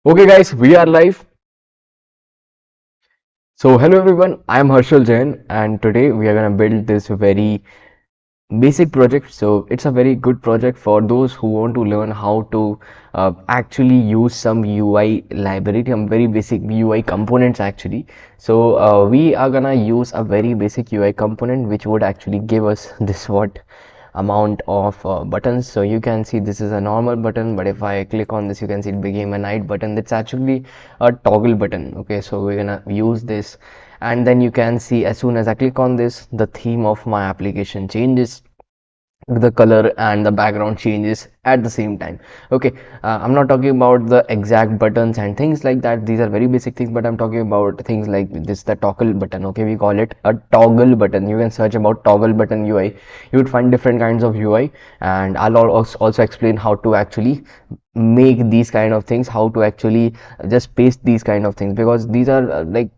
Okay, guys, we are live. So, hello everyone, I am Harshal Jain, and today we are gonna build this very basic project. So, it's a very good project for those who want to learn how to actually use some UI library, some very basic UI components actually. So, we are gonna use a very basic UI component which would actually give us this what amount of buttons. So you can see this is a normal button, but if I click on this, you can see it became a night button. That's actually a toggle button. Okay, so we're gonna use this, and then you can see as soon as I click on this, the theme of my application changes, the color and the background changes at the same time. Okay, I'm not talking about the exact buttons and things like that. These are very basic things, but I'm talking about things like this, the toggle button. Okay, we call it a toggle button. You can search about toggle button UI. You would find different kinds of UI, and I'll also explain how to actually make these kind of things, how to actually just paste these kind of things, because these are like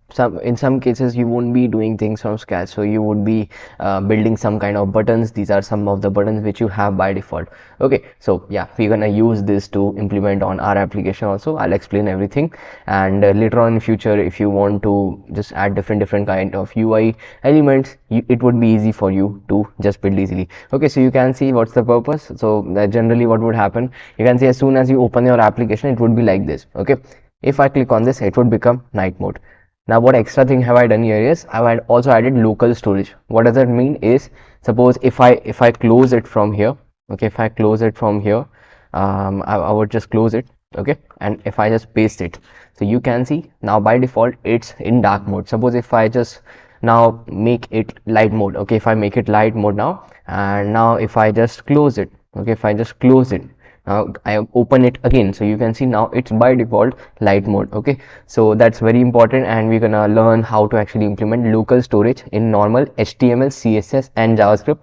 in some cases you won't be doing things from scratch, so you would be building some kind of buttons. These are some of the buttons which you have by default. Okay, so yeah, we're gonna use this to implement on our application also. I'll explain everything, and later on in future, if you want to just add different kind of UI elements, it would be easy for you to just build easily. Okay, so you can see what's the purpose. So generally what would happen, you can see as soon as you open your application, it would be like this. Okay, if I click on this, it would become night mode. Now what extra thing have I done here is I've also added local storage. What does that mean is, suppose if I close it from here, okay, if I close it from here, I would just close it. Okay, and if I just paste it, so you can see now by default it's in dark mode. Suppose if I just now make it light mode. Okay, if I make it light mode now, and now if I just close it, okay, if I just close it, now I open it again, so you can see now it's by default light mode. Okay, so that's very important, and we're gonna learn how to actually implement local storage in normal HTML, CSS and JavaScript.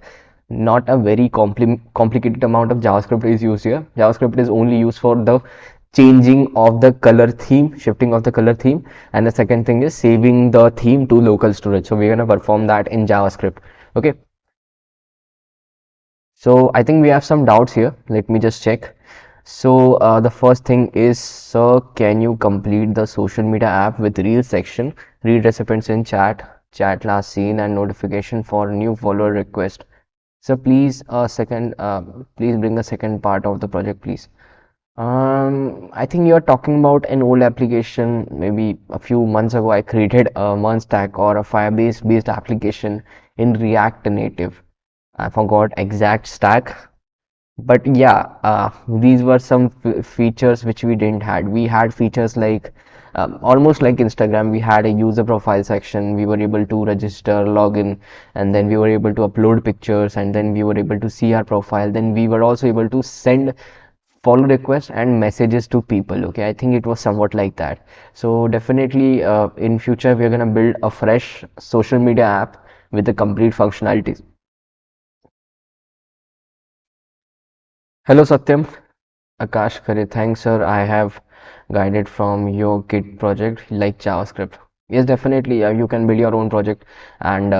Not a very complicated amount of JavaScript is used here. JavaScript is only used for the changing of the color theme, shifting of the color theme, and the second thing is saving the theme to local storage. So we're gonna perform that in JavaScript. Okay, so I think we have some doubts here. Let me just check. So the first thing is, sir, can you complete the social media app with Reels section, read recipients in chat last seen, and notification for new follower request? So please, please bring the second part of the project, please. I think you're talking about an old application. Maybe a few months ago, I created a MERN stack or a Firebase based application in React Native. I forgot exact stack, but yeah, these were some features which we didn't had. We had features like almost like Instagram. We had a user profile section. We were able to register, login, and then we were able to upload pictures, and then we were able to see our profile. Then we were also able to send follow requests and messages to people. Okay, I think it was somewhat like that. So definitely in future we're gonna build a fresh social media app with the complete functionalities. Hello Satyam. Akash Khare, thanks sir. I have guided from your Git project like JavaScript. Yes, definitely. You can build your own project, and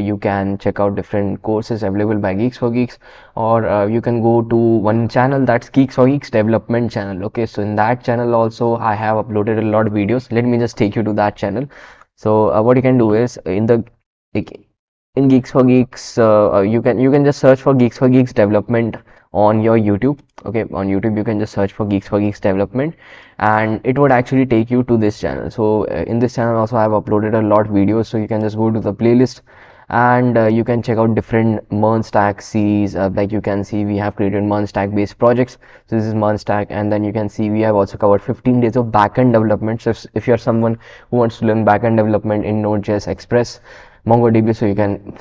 you can check out different courses available by Geeks for Geeks, or you can go to one channel, that's Geeks for Geeks development channel. Okay, so in that channel also I have uploaded a lot of videos. Let me just take you to that channel. So what you can do is like, in Geeks for Geeks, you can just search for Geeks for Geeks development on your YouTube. Okay, on YouTube you can just search for Geeks for Geeks development, and it would actually take you to this channel. So in this channel also I have uploaded a lot of videos, so you can just go to the playlist, and you can check out different MERN stack series. Like you can see we have created MERN stack based projects. So this is MERN stack, and then you can see we have also covered 15 days of backend development. So if you're someone who wants to learn backend development in Node.js Express, MongoDB, so you can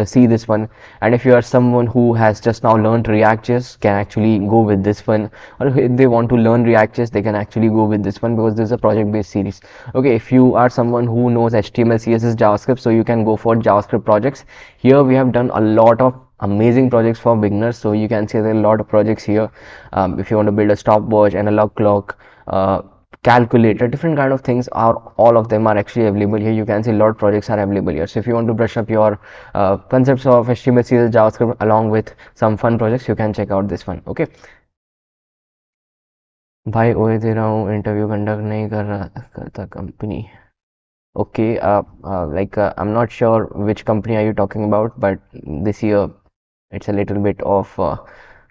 see this one. And if you are someone who has just now learned React.js, can actually go with this one, or if they want to learn React.js, they can actually go with this one, because this is a project based series. Okay, if you are someone who knows HTML, CSS, JavaScript, so you can go for JavaScript projects. Here we have done a lot of amazing projects for beginners, so you can see there are a lot of projects here. If you want to build a stopwatch, analog clock, calculator, different kind of things, are all of them are actually available here. You can see a lot of projects are available here. So if you want to brush up your concepts of HTML, CSS, JavaScript along with some fun projects, you can check out this one. Okay, भाई ओए दे रहा हूँ, interview conduct नहीं कर रहा करता company. Okay, I'm not sure which company are you talking about, but this year it's a little bit of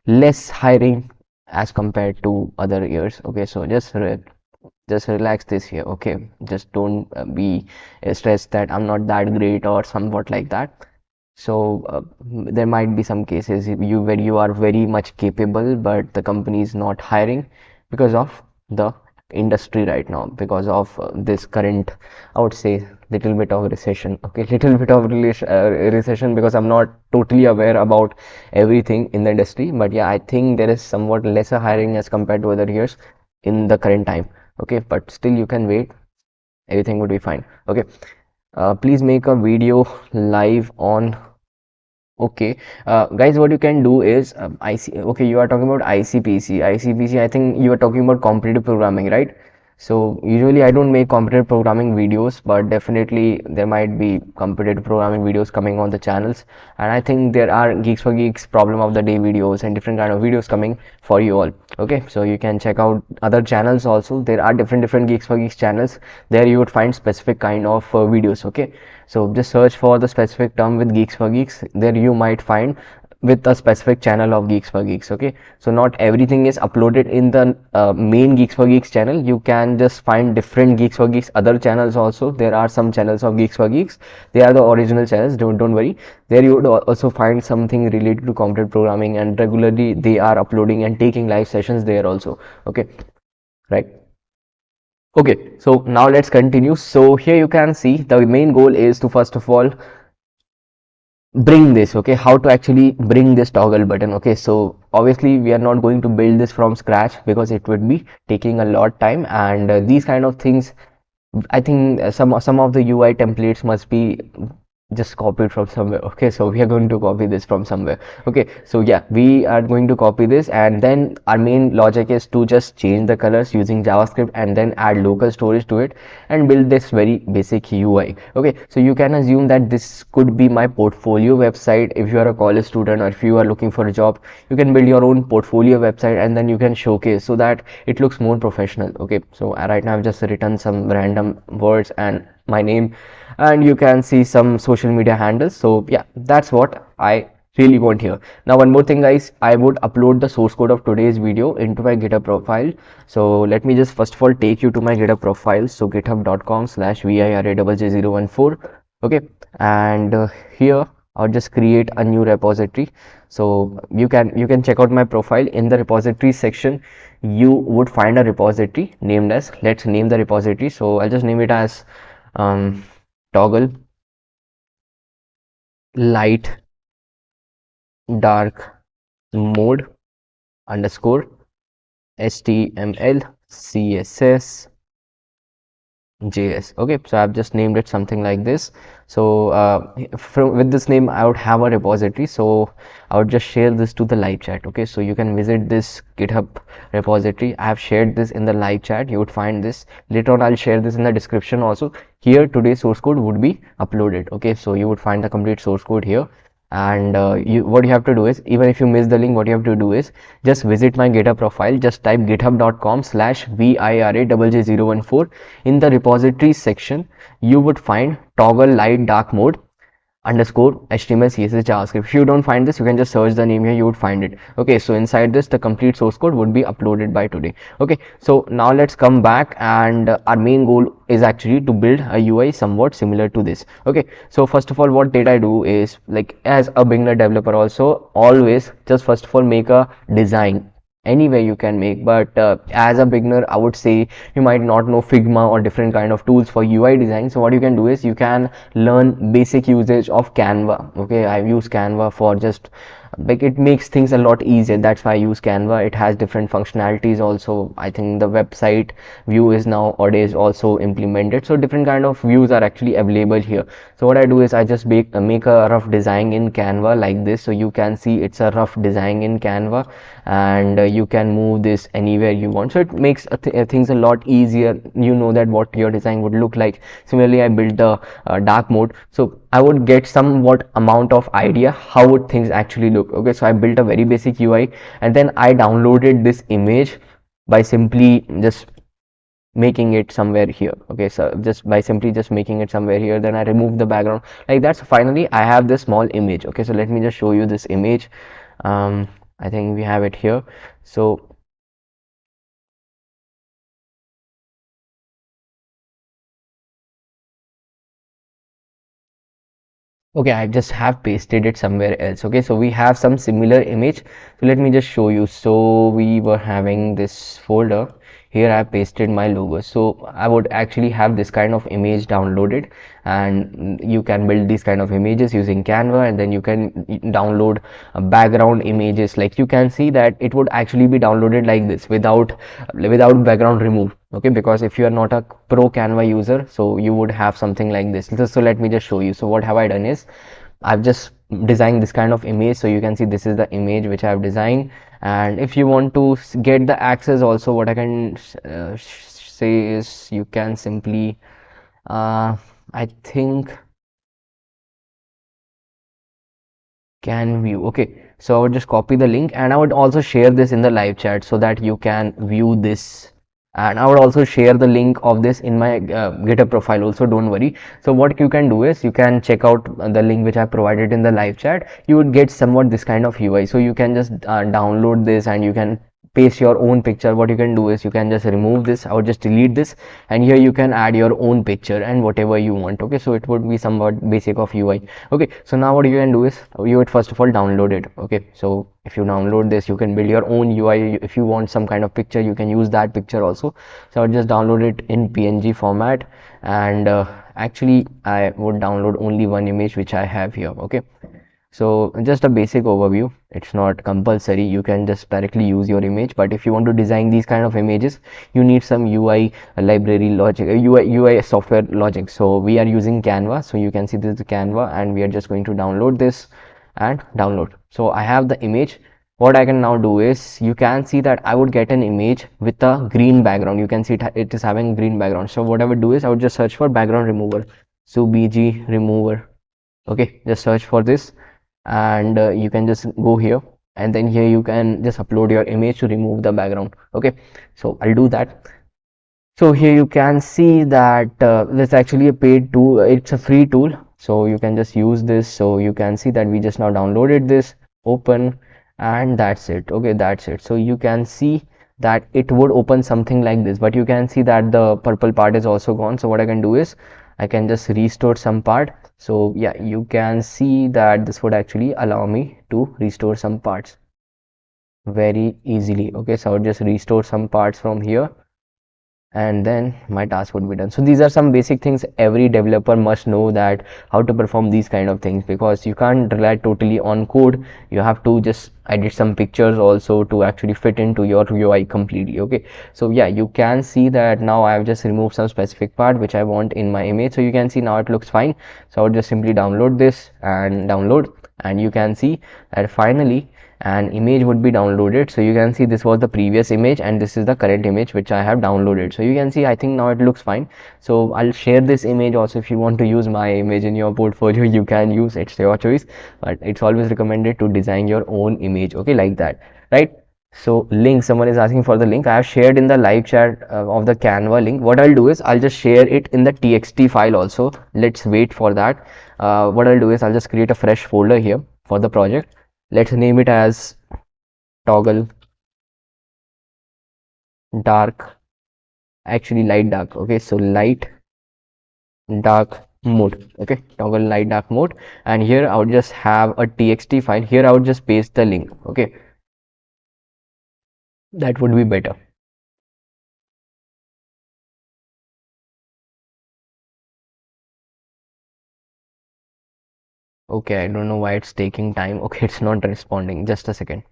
less hiring as compared to other years. Okay, so just relax this year. Okay, just don't be stressed that I'm not that great or somewhat like that. So there might be some cases where you are very much capable, but the company is not hiring because of the industry right now, because of this current, I would say, little bit of recession. Okay, little bit of recession, because I'm not totally aware about everything in the industry, but yeah, I think there is somewhat lesser hiring as compared to other years in the current time. Okay, but still you can wait, everything would be fine. Okay, please make a video live on. Okay, guys, what you can do is okay, you are talking about ICPC. ICPC, I think you are talking about competitive programming, right? So usually I don't make competitive programming videos, but definitely there might be competitive programming videos coming on the channels. And I think there are Geeks for Geeks problem of the day videos and different kind of videos coming for you all. Okay, so you can check out other channels also. There are different Geeks for Geeks channels. There you would find specific kind of videos. Okay, so just search for the specific term with Geeks for Geeks. There you might find with a specific channel of Geeks for Geeks. Okay, so not everything is uploaded in the main Geeks for Geeks channel. You can just find different Geeks for Geeks other channels also. There are some channels of Geeks for Geeks. They are the original channels. Don't worry. There you would also find something related to computer programming, and regularly they are uploading and taking live sessions there also. Okay, right. Okay, so now let's continue. So here you can see the main goal is to first of all bring this. Okay, how to actually bring this toggle button. Okay, so obviously we are not going to build this from scratch because it would be taking a lot time, and these kind of things, I think some of the UI templates must be just copied from somewhere. Okay, so we are going to copy this from somewhere. Okay, so yeah, we are going to copy this, and then our main logic is to just change the colors using JavaScript and then add local storage to it and build this very basic UI. Okay, so you can assume that this could be my portfolio website. If you are a college student or if you are looking for a job, you can build your own portfolio website and then you can showcase so that it looks more professional. Okay, so right now I've just written some random words and my name, and you can see some social media handles. So yeah, that's what I really want here. Now one more thing, guys, I would upload the source code of today's video into my GitHub profile. So let me just first of all take you to my GitHub profile. So github.com/viraj014. Okay, and here I'll just create a new repository. So you can check out my profile. In the repository section you would find a repository named as, let's name the repository, so I'll just name it as toggle light dark mode underscore HTML CSS JS. Okay, so I've just named it something like this. So with this name I would have a repository, so I would just share this to the live chat. Okay, so you can visit this GitHub repository. I have shared this in the live chat. You would find this later on. I'll share this in the description also. Here today's source code would be uploaded. Okay, so you would find the complete source code here, and what you have to do is, even if you miss the link, what you have to do is just visit my GitHub profile. Just type github.com/viraj014. in the repository section you would find toggle light dark mode underscore HTML CSS JavaScript. If you don't find this, you can just search the name here, you would find it. Okay, so inside this the complete source code would be uploaded by today. Okay, so now let's come back, and our main goal is actually to build a UI somewhat similar to this. Okay, so first of all, what did I do is, like, as a beginner developer also, always just first of all make a design anywhere you can make. But as a beginner, I would say you might not know Figma or different kind of tools for UI design. So what you can do is you can learn basic usage of Canva. Okay, I use Canva for just, like, it makes things a lot easier. That's why I use Canva. It has different functionalities also. I think the website view is nowadays also implemented, so different kind of views are actually available here. So what I do is I just make a rough design in Canva like this. So you can see it's a rough design in Canva, and you can move this anywhere you want, so it makes things a lot easier. You know that what your design would look like. Similarly, I built the dark mode, so I would get somewhat amount of idea how would things actually look. Okay, so I built a very basic UI, and then I downloaded this image by simply just making it somewhere here. Okay, so just by simply just making it somewhere here, then I remove the background like that. So finally I have this small image. Okay, so let me just show you this image. I think we have it here. So okay, I just have pasted it somewhere else. Okay, so we have some similar image. So let me just show you. So we were having this folder. Here I pasted my logo. So I would actually have this kind of image downloaded, and you can build these kind of images using Canva, and then you can download background images. Like you can see that it would actually be downloaded like this without background removed. Okay, because if you are not a pro Canva user, so you would have something like this. So let me just show you. So what have I done is I've just designed this kind of image. So you can see this is the image which I've designed, and if you want to get the access also, what I can say is you can simply I think can view. Okay, so I would just copy the link, and I would also share this in the live chat so that you can view this, and I would also share the link of this in my GitHub profile also, don't worry. So what you can do is you can check out the link which I provided in the live chat. You would get somewhat this kind of UI. So you can just download this, and you can paste your own picture. What you can do is you can just remove this or just delete this, and here you can add your own picture and whatever you want. Okay, so it would be somewhat basic of UI. Okay, so now what you can do is you would first of all download it. Okay, so if you download this, you can build your own UI. If you want some kind of picture, you can use that picture also. So I would just download it in PNG format, and actually I would download only one image which I have here. Okay, so just a basic overview. It's not compulsory, you can just directly use your image, but if you want to design these kind of images, you need some UI library logic, UI software logic. So we are using Canva. So you can see this is Canva, and we are just going to download this and download. So I have the image. What I can now do is you can see that I would get an image with a green background. You can see it is having green background. So what I would do is I would just search for background remover. So BG remover. Okay, just search for this, and you can just go here, and then here you can just upload your image to remove the background. Okay, so I'll do that. So here you can see that this actually a paid tool. It's a free tool, so you can just use this. So you can see that we just now downloaded this, open, and that's it. Okay, that's it. So you can see that it would open something like this, but you can see that the purple part is also gone. So what I can do is I can just restore some part. So yeah, you can see that this would actually allow me to restore some parts very easily. Okay, so I'll just restore some parts from here, and then my task would be done. So these are some basic things every developer must know, that how to perform these kind of things, because you can't rely totally on code. You have to just edit some pictures also to actually fit into your UI completely. Okay, so yeah, you can see that now I have just removed some specific part which I want in my image. So you can see now it looks fine. So I would just simply download this and download, and you can see that finally an image would be downloaded. So you can see this was the previous image, and this is the current image which I have downloaded. So you can see I think now it looks fine. So I'll share this image also. If you want to use my image in your portfolio, you can use, it's your choice, but it's always recommended to design your own image. Okay, like that, right? So link, someone is asking for the link. I have shared in the live chat of the Canva link. What I'll do is I'll just share it in the txt file also. Let's wait for that. What I'll do is I'll just create a fresh folder here for the project. Let's name it as toggle dark, actually light dark. Okay, so light dark mode. Okay, toggle light dark mode, and here I would just have a txt file. Here I would just paste the link. Okay, that would be better. Okay, I don't know why it's taking time. Okay, it's not responding. Just a second.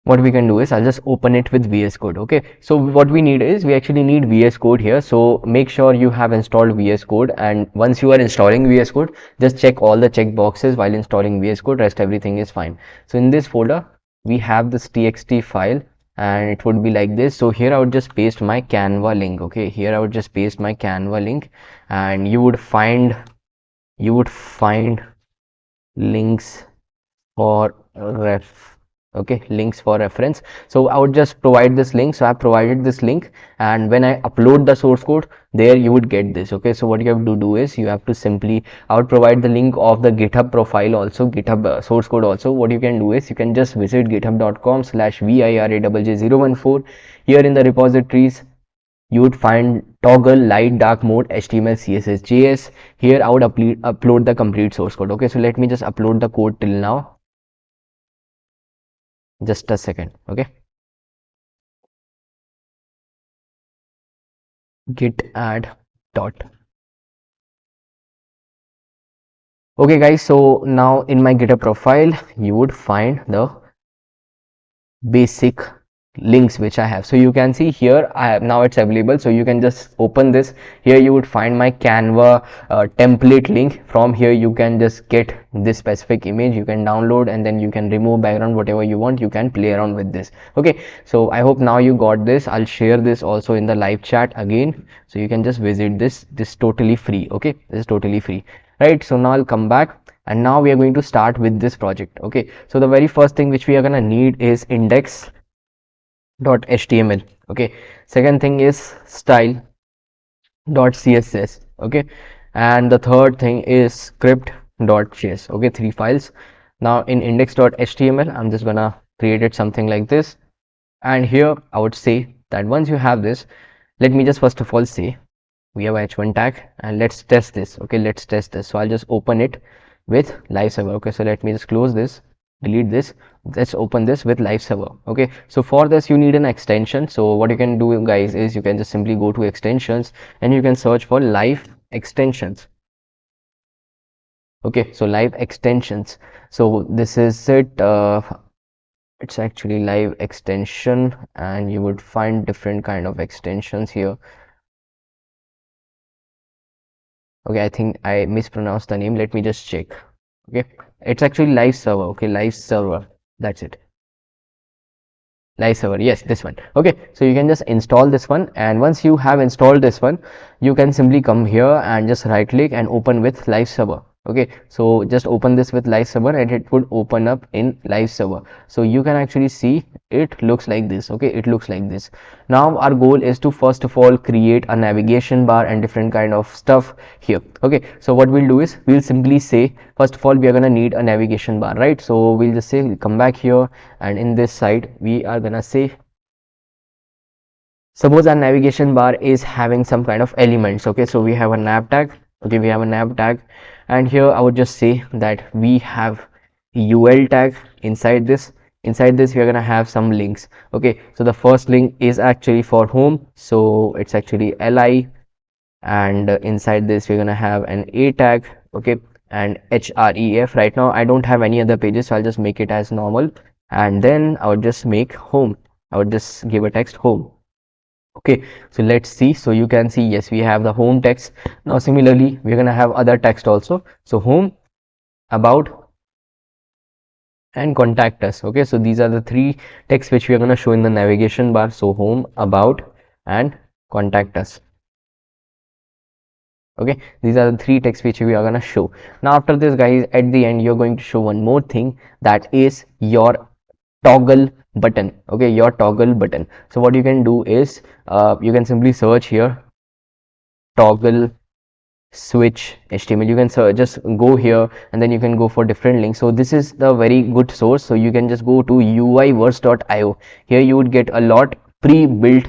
What we can do is I'll just open it with VS Code. Okay, so what we need is we actually need VS Code here. So make sure you have installed VS Code, and once you are installing VS Code, just check all the check boxes while installing VS Code. Rest everything is fine. So in this folder we have this txt file, and it would be like this. So here I would just paste my Canva link. Okay, here I would just paste my Canva link, and you would find links for links for reference. So I would just provide this link. So I provided this link, and when I upload the source code, there you would get this. Okay, so what you have to do is you have to simply, I would provide the link of the GitHub profile also, GitHub source code also. What you can do is you can just visit github.com/viraj014. Here in the repositories you would find toggle light dark mode HTML CSS JS. Here I would upload the complete source code. Okay, so let me just upload the code till now. Just a second. Okay, git add dot. Okay guys, so now in my GitHub profile you would find the basic links which I have. So you can see here I have, now it's available. So you can just open this. Here you would find my Canva template link. From here you can just get this specific image, you can download, and then you can remove background, whatever you want, you can play around with this. Okay, so I hope now you got this. I'll share this also in the live chat again, so you can just visit this totally free. Okay, this is totally free, right? So now I'll come back, and now we are going to start with this project. Okay, so the very first thing which we are gonna need is index.html. okay, second thing is style.css. okay, and the third thing is script.js. okay, 3 files. Now in index.html I'm just gonna create it something like this, and here I would say that once you have this, let me just first of all say we have h1 tag, and let's test this. Okay, let's test this. So I'll just open it with live server. Okay, so let me just close this, delete this, let's open this with live server. Okay, so for this you need an extension. So what you can do guys is you can just simply go to extensions, and you can search for live extensions. Okay, so live extensions, so this is it. It's actually live extension, and you would find different kind of extensions here. Okay, I think I mispronounced the name, let me just check. Okay, it's actually live server. Okay, live server, that's it, live server, yes, this one. Okay, so you can just install this one, and once you have installed this one, you can simply come here and just right click and open with live server. Okay, so just open this with live server, and it would open up in live server. So you can actually see it looks like this. Okay, it looks like this. Now our goal is to first of all create a navigation bar and different kind of stuff here. Okay, so what we'll do is we'll simply say, first of all we are gonna need a navigation bar, right? So we'll just say, come back here, and in this side we are gonna say, suppose our navigation bar is having some kind of elements. Okay, so we have a nav tag. Okay, we have a nav tag, and here I would just say that we have ul tag. Inside this we are gonna have some links. Okay, so the first link is actually for home, so it's actually li, and inside this we're gonna have an a tag. Okay, and href. Right now I don't have any other pages, so I'll just make it as normal, and then I would just make home. I would just give a text home. Okay, so let's see. So you can see, yes, we have the home text. Now similarly we're gonna have other text also. So home, about, and contact us. Okay, so these are the three texts which we are gonna show in the navigation bar. So home, about, and contact us. Okay, these are the three texts which we are gonna show. Now after this guys, at the end you're going to show one more thing, that is your toggle button. Okay, your toggle button. So what you can do is you can simply search here toggle switch HTML. You can just go here, and then you can go for different links. So this is the very good source. So you can just go to uiverse.io. here you would get a lot pre-built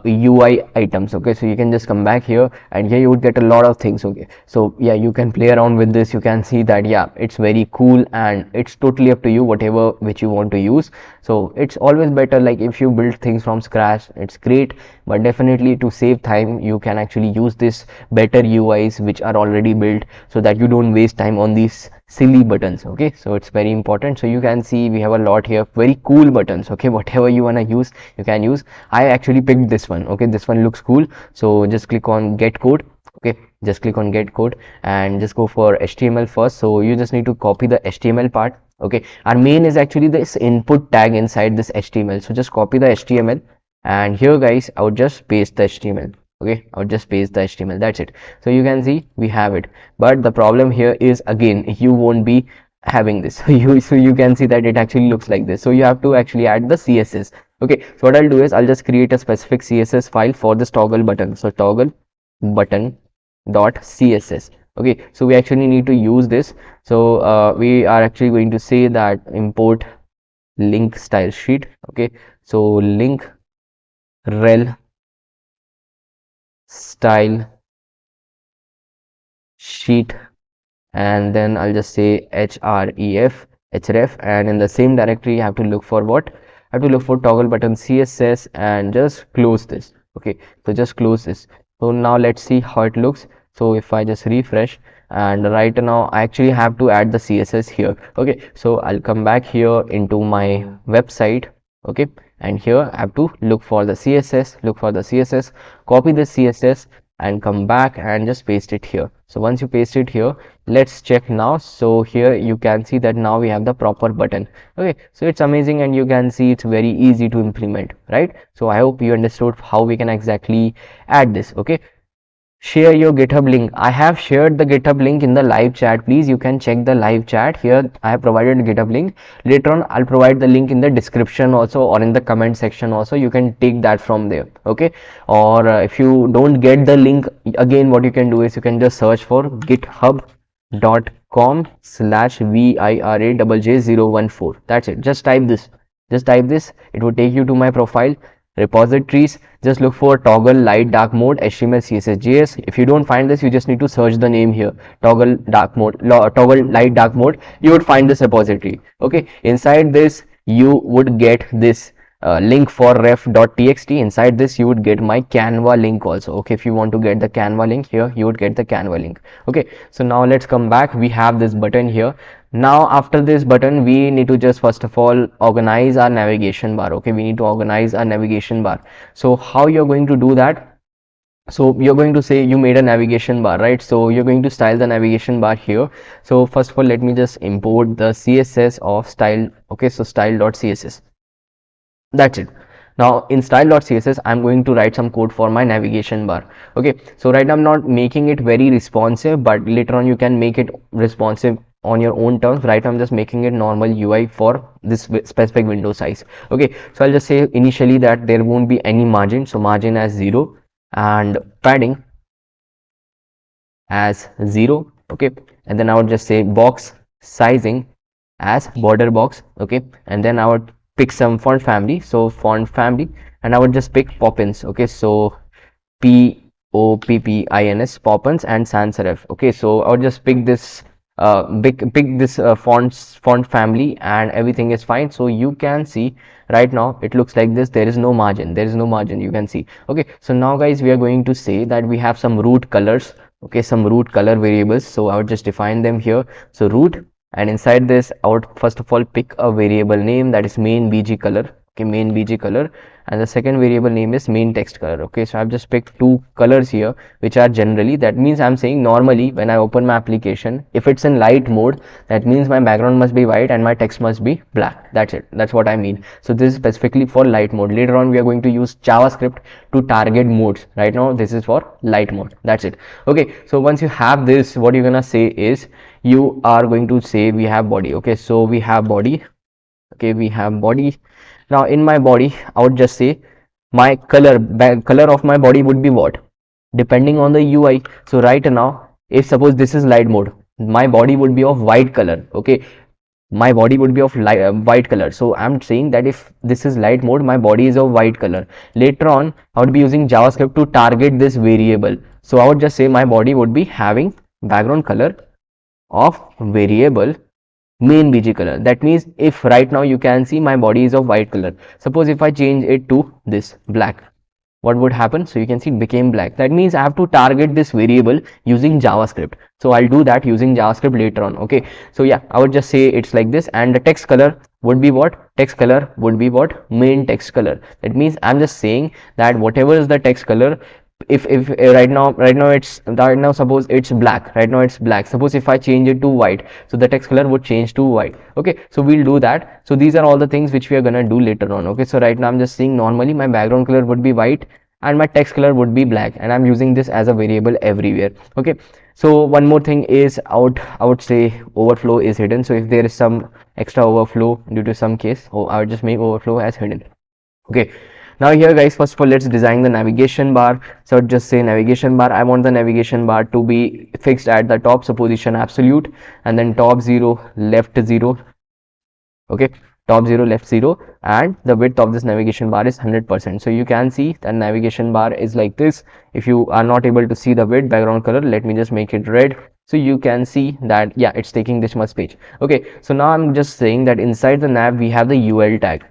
UI items. Okay, so you can just come back here, and here you would get a lot of things. Okay, so yeah, you can play around with this. You can see that yeah, it's very cool, and it's totally up to you whatever which you want to use. So it's always better, like if you build things from scratch, it's great, but definitely to save time you can actually use this better UIs which are already built, so that you don't waste time on these silly buttons. Okay, so it's very important. So you can see we have a lot here, very cool buttons. Okay, whatever you want to use you can use. I actually picked this one. Okay, this one looks cool, so just click on get code. Okay, just click on get code and just go for HTML first. So you just need to copy the HTML part. Okay, our main is actually this input tag inside this HTML. So just copy the HTML, and here guys I would just paste the HTML. Okay, I would just paste the HTML, that's it. So you can see we have it, but the problem here is, again, you won't be having this. So you can see that it actually looks like this. So you have to actually add the CSS. Okay, so what I'll do is I'll just create a specific CSS file for this toggle button. So toggle button dot CSS. Okay, so we actually need to use this. So we are actually going to say that import link style sheet. Okay, so link rel style sheet, and then I'll just say href, and in the same directory you have to look for what? I have to look for toggle button CSS and just close this. Okay, so just close this. So now let's see how it looks. So if I just refresh, and right now I actually have to add the CSS here. Okay, so I'll come back here into my website. Okay, and here I have to look for the CSS, copy the CSS and come back and just paste it here. So once you paste it here, let's check now. So here you can see that now we have the proper button. Okay, so it's amazing, and you can see it's very easy to implement, right? So I hope you understood how we can exactly add this. Okay, share your GitHub link. I have shared the GitHub link in the live chat. Please, you can check the live chat here. I have provided a GitHub link. Later on I'll provide the link in the description also, or in the comment section also. You can take that from there. Okay, or if you don't get the link, again what you can do is you can just search for github.com/VIRAJJ014. that's it. Just type this, it will take you to my profile repositories. Just look for toggle light dark mode HTML CSS JS. If you don't find this, you just need to search the name here, toggle light dark mode. You would find this repository. Okay, inside this you would get this link for ref.txt. inside this you would get my Canva link also. Okay, if you want to get the Canva link, here you would get the Canva link. Okay, so now let's come back. We have this button here. Now after this button, we need to just first of all organize our navigation bar. Okay, we need to organize our navigation bar. So how you're going to do that? So you're going to say you made a navigation bar, right? So you're going to style the navigation bar here. So first of all, let me just import the CSS of style. Okay, so style.css, that's it. Now in style.css I'm going to write some code for my navigation bar. Okay, so right now I'm not making it very responsive, but later on you can make it responsive on your own terms. Right now I'm just making it normal UI for this specific window size. Okay, so I'll just say initially that there won't be any margin, so margin as 0 and padding as 0. Okay, and then I would just say box sizing as border box. Okay, and then I would pick some font family, so font family, and I would just pick Poppins. Okay, so Poppins, Poppins and sans serif. Okay, so I would just pick this pick this font family, and everything is fine. So you can see right now it looks like this. There is no margin, you can see. Okay, so now guys, we are going to say that we have some root colors. Okay, some root color variables, so I would just define them here. So root, and inside this I would first of all pick a variable name, that is main bg color. Okay, main bg color, and the second variable name is main text color. Okay, so I've just picked two colors here, which are generally, that means I'm saying normally when I open my application, if it's in light mode, that means my background must be white and my text must be black. That's it, that's what I mean. So this is specifically for light mode. Later on we are going to use JavaScript to target modes. Right now this is for light mode. That's it. Okay, so once you have this, what you're gonna say is you are going to say we have body. Okay, so we have body. Okay, we have body. Now in my body I would just say my color of my body would be what, depending on the UI. So right now, if suppose this is light mode, my body would be of white color. Okay, my body would be of white color. So I'm saying that if this is light mode, my body is of white color. Later on I would be using JavaScript to target this variable. So I would just say my body would be having background color of variable main bg color. That means if right now you can see my body is of white color, suppose if I change it to this black, what would happen? So you can see it became black. That means I have to target this variable using JavaScript. So I'll do that using JavaScript later on. Okay, so yeah, I would just say it's like this. And the text color would be what? Text color would be what? Main text color. That means I'm just saying that whatever is the text color, if right now suppose it's black, right now it's black, suppose if I change it to white, so the text color would change to white. Okay, so we'll do that. So these are all the things which we are gonna do later on. Okay, so right now I'm just saying normally my background color would be white and my text color would be black, and I'm using this as a variable everywhere. Okay, so one more thing is I would say overflow is hidden. So if there is some extra overflow due to some case, I would just make overflow as hidden. Okay, now here guys, first of all let's design the navigation bar. So just say navigation bar. I want the navigation bar to be fixed at the top, so position absolute, and then top 0 left 0. Okay, top 0 left 0, and the width of this navigation bar is 100%. So you can see the navigation bar is like this. If you are not able to see the width background color, let me just make it red, so you can see that yeah, it's taking this much page. Okay, so now I'm just saying that inside the nav we have the ul tag.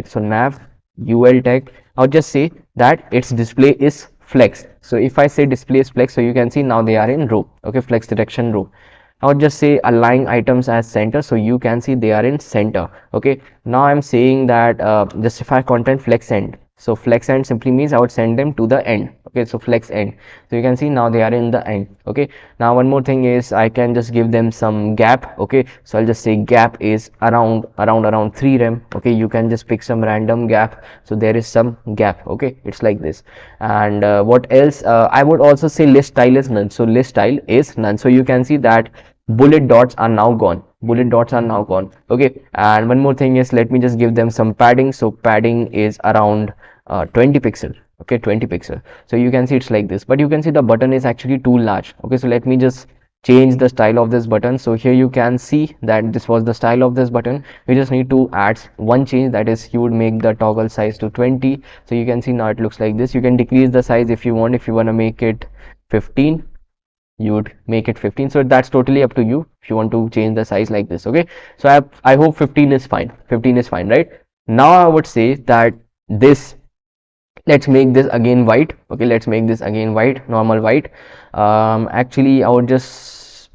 So nav ul tag, I'll just say that its display is flex. So if I say display is flex, so you can see now they are in row. Okay, flex direction row. I would just say align items as center, so you can see they are in center. Okay, now I'm saying that justify content flex end. So flex end simply means I would send them to the end. Okay, so flex end, so you can see now they are in the end. Okay, now one more thing is I can just give them some gap. Okay, so I'll just say gap is around 3 rem. Okay, you can just pick some random gap, so there is some gap. Okay, it's like this. And what else, I would also say list style is none. So list style is none, so you can see that bullet dots are now gone. Okay, and one more thing is let me just give them some padding. So padding is around 20 pixel. Okay, 20 pixel. So you can see it's like this, but you can see the button is actually too large. Okay, so let me just change the style of this button. So here you can see that this was the style of this button. We just need to add one change, that is you would make the toggle size to 20. So you can see now it looks like this. You can decrease the size if you want. If you want to make it 15, you would make it 15. So that's totally up to you if you want to change the size like this. Okay, so I hope 15 is fine. 15 is fine, right? Now I would say that this, let's make this again white. Okay, let's make this again white, normal white. Actually I would just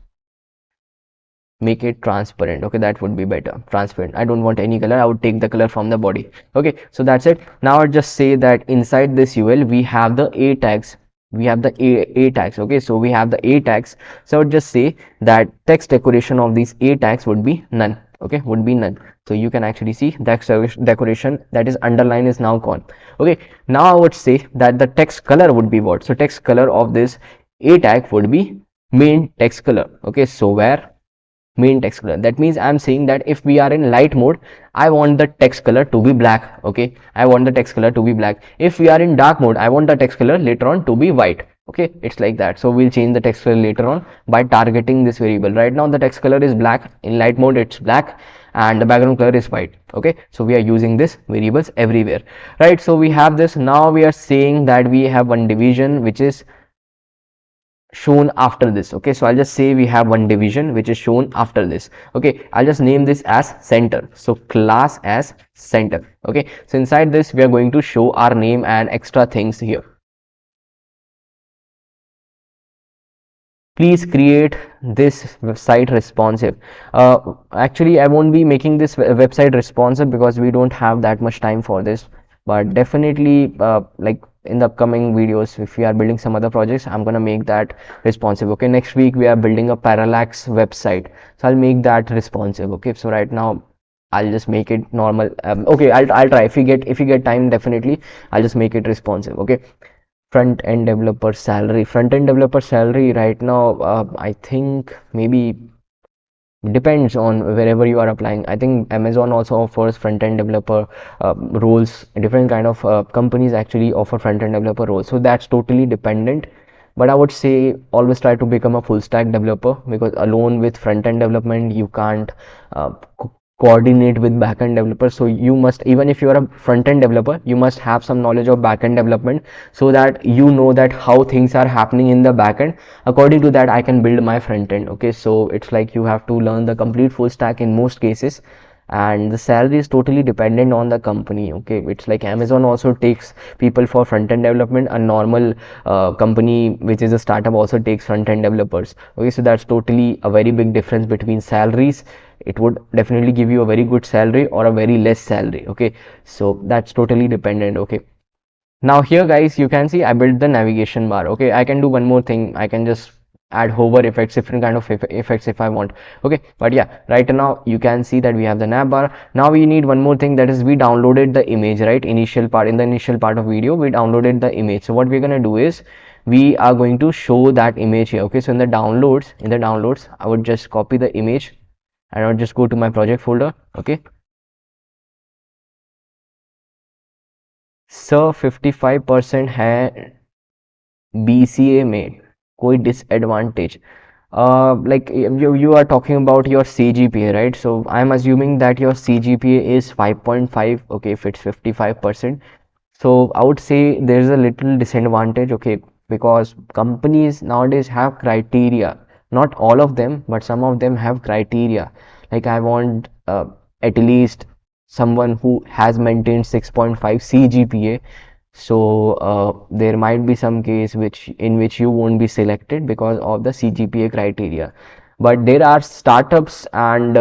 make it transparent. Okay, that would be better, transparent. I don't want any color, I would take the color from the body. Okay, so that's it. Now I'll just say that inside this ul we have the a tags. A tags. Okay, so we have the a tags. So I would just say that text decoration of these a tags would be none. Okay, would be none. So you can actually see that decoration, that is underline, is now gone. Okay, now I would say that the text color would be what? So text color of this a tag would be main text color. Okay, so where main text color, that means I'm saying that if we are in light mode, I want the text color to be black. Okay, I want the text color to be black. If we are in dark mode, I want the text color later on to be white. Okay, it's like that. So we'll change the text color later on by targeting this variable. Right now the text color is black, in light mode it's black, and the background color is white. Okay, so we are using this variables everywhere, right? So we have this. Now we are saying that we have one division which is shown after this. Okay, so I'll just say we have one division which is shown after this. Okay, I'll just name this as center. So class as center. Okay, so inside this we are going to show our name and extra things here. Please create this website responsive. Actually I won't be making this website responsive because we don't have that much time for this, but definitely like in the upcoming videos, if we are building some other projects, I'm gonna make that responsive. Okay, next week we are building a parallax website, so I'll make that responsive. Okay, so right now I'll just make it normal. Okay, I'll try. If you get time, definitely I'll just make it responsive. Okay, front end developer salary right now, I think maybe depends on wherever you are applying. I think Amazon also offers front-end developer roles. Different kind of companies actually offer front-end developer roles, so that's totally dependent. But I would say always try to become a full stack developer, because alone with front-end development you can't coordinate with backend developers. So you must, even if you are a front-end developer, you must have some knowledge of backend development, so that you know that how things are happening in the backend. According to that I can build my front end. Okay, so it's like you have to learn the complete full stack in most cases, and the salary is totally dependent on the company. Okay, it's like Amazon also takes people for front-end development. A normal company which is a startup also takes front-end developers. Okay, so that's totally a very big difference between salaries. It would definitely give you a very good salary or a very less salary. Okay, so that's totally dependent. Okay, Now here guys, you can see I built the navigation bar. Okay, I can do one more thing. I can just add hover effects, different kind of effects if I want. Okay, but yeah, right now you can see that we have the nav bar. Now we need one more thing, that is we downloaded the image, right? Initial part, in the initial part of video we downloaded the image. So what we're gonna do is we are going to show that image here. Okay, so in the downloads I would just copy the image and I would just go to my project folder. Okay, so 55% है BCA में कोई disadvantage. Like you are talking about your CGPA, right? So I'm assuming that your CGPA is 5.5. Okay, if it's 55%, so I would say there's a little disadvantage. Okay, because companies nowadays have criteria. Not all of them, but some of them have criteria. Like I want at least someone who has maintained 6.5 CGPA. So there might be some case in which you won't be selected because of the CGPA criteria. But there are startups and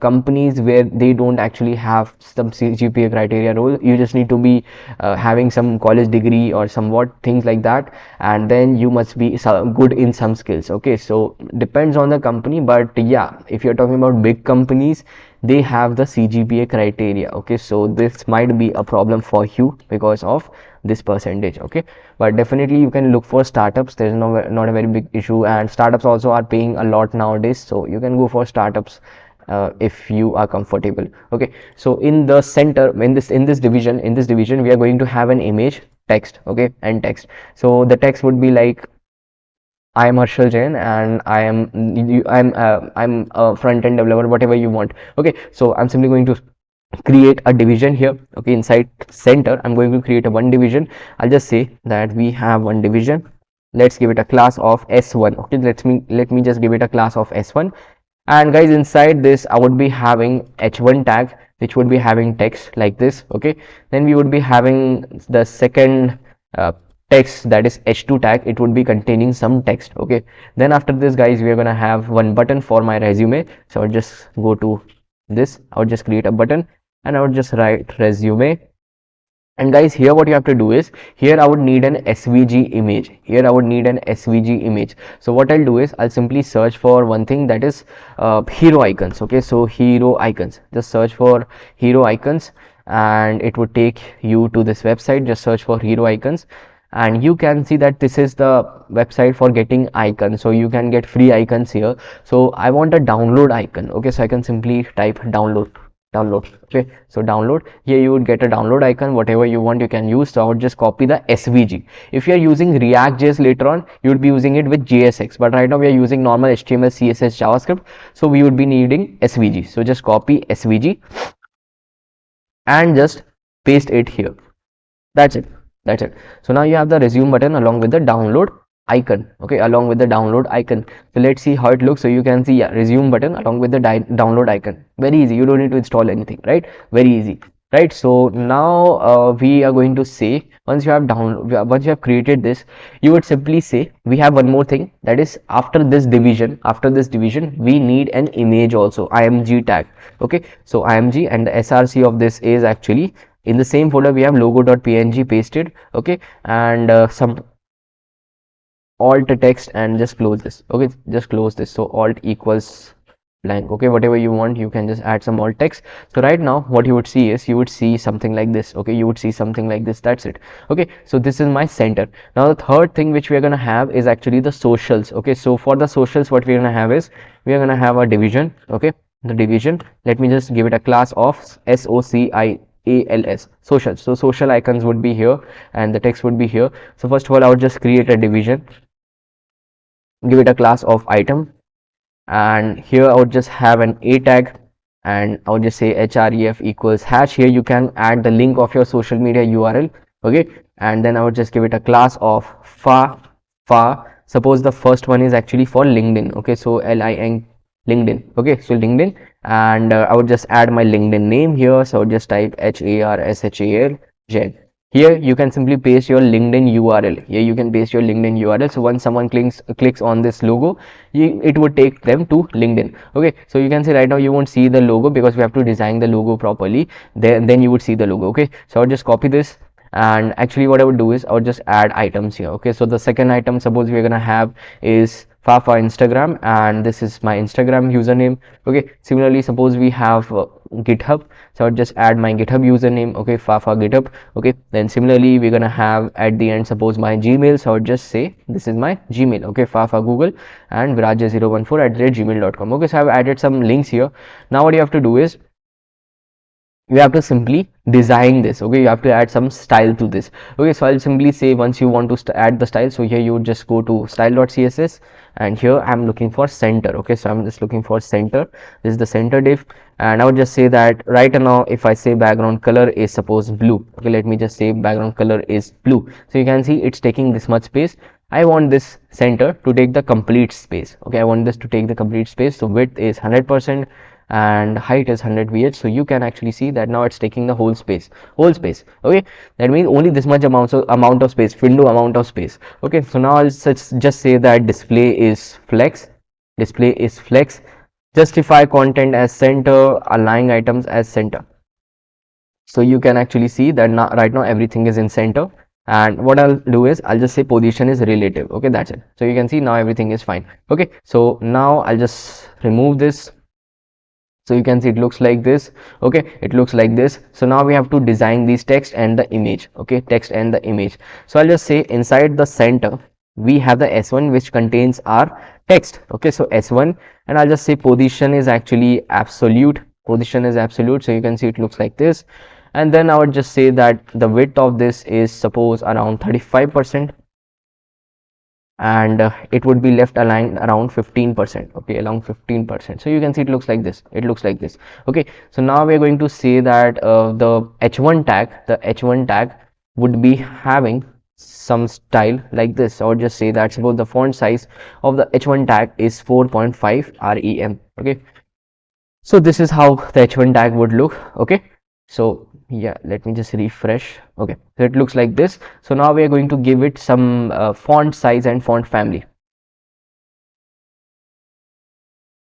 companies where they don't actually have some CGPA criteria rule. You just need to be having some college degree or somewhat things like that, and then you must be good in some skills. Okay, so depends on the company, but yeah, if you're talking about big companies, they have the CGPA criteria. Okay, so this might be a problem for you because of this percentage. Okay, but definitely you can look for startups. There's not a very big issue, and startups also are paying a lot nowadays, so you can go for startups if you are comfortable. Okay, so in the center, in this division we are going to have an image, text. Okay, and text. So the text would be like, I am Harshal Jain and I'm a front-end developer, whatever you want. Okay, so I'm simply going to create a division here. Okay, inside center I'm going to create a one division. I'll just say that we have one division. Let's give it a class of S1. Okay, let me just give it a class of S1. And guys, inside this I would be having H1 tag, which would be having text like this. Okay, then we would be having the second uh, text, that is H2 tag. It would be containing some text. Okay, then after this guys, we are gonna have one button for my resume. So I'll just go to this, I would just create a button and I would just write resume. And guys, here what you have to do is, here I would need an SVG image. Here I would need an SVG image. So what I'll do is I'll simply search for one thing, that is hero icons. Okay, so hero icons, just search for hero icons and it would take you to this website. Just search for hero icons and you can see that this is the website for getting icons. So you can get free icons here. So I want a download icon. Okay, so I can simply type download. Okay, so download, here you would get a download icon, whatever you want you can use. So I would just copy the SVG. If you are using React.js later on, you would be using it with JSX, but right now we are using normal HTML, CSS, JavaScript, so we would be needing SVG. So just copy SVG and just paste it here. That's it. So now you have the resume button along with the download icon. Okay, along with the download icon. So let's see how it looks. So you can see, yeah, resume button along with the download icon. Very easy, you don't need to install anything, right? Very easy, right? So now we are going to say, once you have created this, you would simply say we have one more thing, that is after this division we need an image also, img tag. Okay, so img, and the src of this is actually in the same folder we have logo.png pasted. Okay, and some alt text, and just close this. Okay, just close this. So alt equals blank. Okay, whatever you want, you can just add some alt text. So right now what you would see is, you would see something like this. Okay, you would see something like this. That's it. Okay, so this is my center. Now the third thing which we are going to have is actually the socials. Okay, so for the socials what we are going to have is, we are going to have a division. Okay, the division, let me just give it a class of socials. Social. So social icons would be here and the text would be here. So first of all I would just create a division, give it a class of item, and here I would just have an a tag, and I would just say href equals hash. Here you can add the link of your social media URL. Okay, and then I would just give it a class of fa. Suppose the first one is actually for LinkedIn. Okay, so LIN, LinkedIn. Okay, so LinkedIn, and I would just add my LinkedIn name here. So I would just type HARSHAL Jen. Here you can simply paste your LinkedIn URL. Here you can paste your LinkedIn URL. So once someone clicks on this logo, it would take them to LinkedIn. Okay, so you can see right now you won't see the logo because we have to design the logo properly. Then you would see the logo. Okay, so I'll just copy this And actually what I would do is I would just add items here. Okay, so the second item, suppose we're gonna have is Fafa Instagram, and this is my Instagram username. Okay, similarly suppose we have GitHub, so I'll just add my GitHub username. Okay, Fafa GitHub. Okay, then similarly we're gonna have at the end suppose my Gmail, so I'll just say this is my Gmail. Okay, Fafa Google and viraj014@gmail.com. Okay, so I've added some links here. Now what you have to do is you have to simply design this. Okay, you have to add some style to this. Okay, so I'll simply say once you want to add the style, so here you would just go to style.css, and here I'm looking for center. Okay, so I'm just looking for center. This is the center div, and I would just say that right now if I say background color is suppose blue. Okay, let me just say background color is blue. So you can see it's taking this much space. I want this center to take the complete space. Okay, I want this to take the complete space. So width is 100% and height is 100 vh, so you can actually see that now it's taking the whole space. Okay, that means only this much amount of space, window amount of space. Okay, so now I'll just say that display is flex, justify content as center, align items as center. So you can actually see that now right now everything is in center. And what I'll do is I'll just say position is relative. Okay, that's it. So you can see now everything is fine. Okay, so now I'll just remove this. So you can see it looks like this. Okay, it looks like this. So now we have to design these text and the image. Okay, text and the image. So I'll just say inside the center we have the S1 which contains our text. Okay, so S1, and I'll just say position is actually absolute. So you can see it looks like this. And then I would just say that the width of this is suppose around 35%, and it would be left aligned around 15%. Okay, along 15%. So you can see it looks like this. Okay, so now we are going to say that the h1 tag would be having some style like this. I would just say that suppose the font size of the h1 tag is 4.5 rem. Okay, so this is how the h1 tag would look. Okay, so yeah, let me just refresh. Okay, so it looks like this. So now we are going to give it some font size and font family.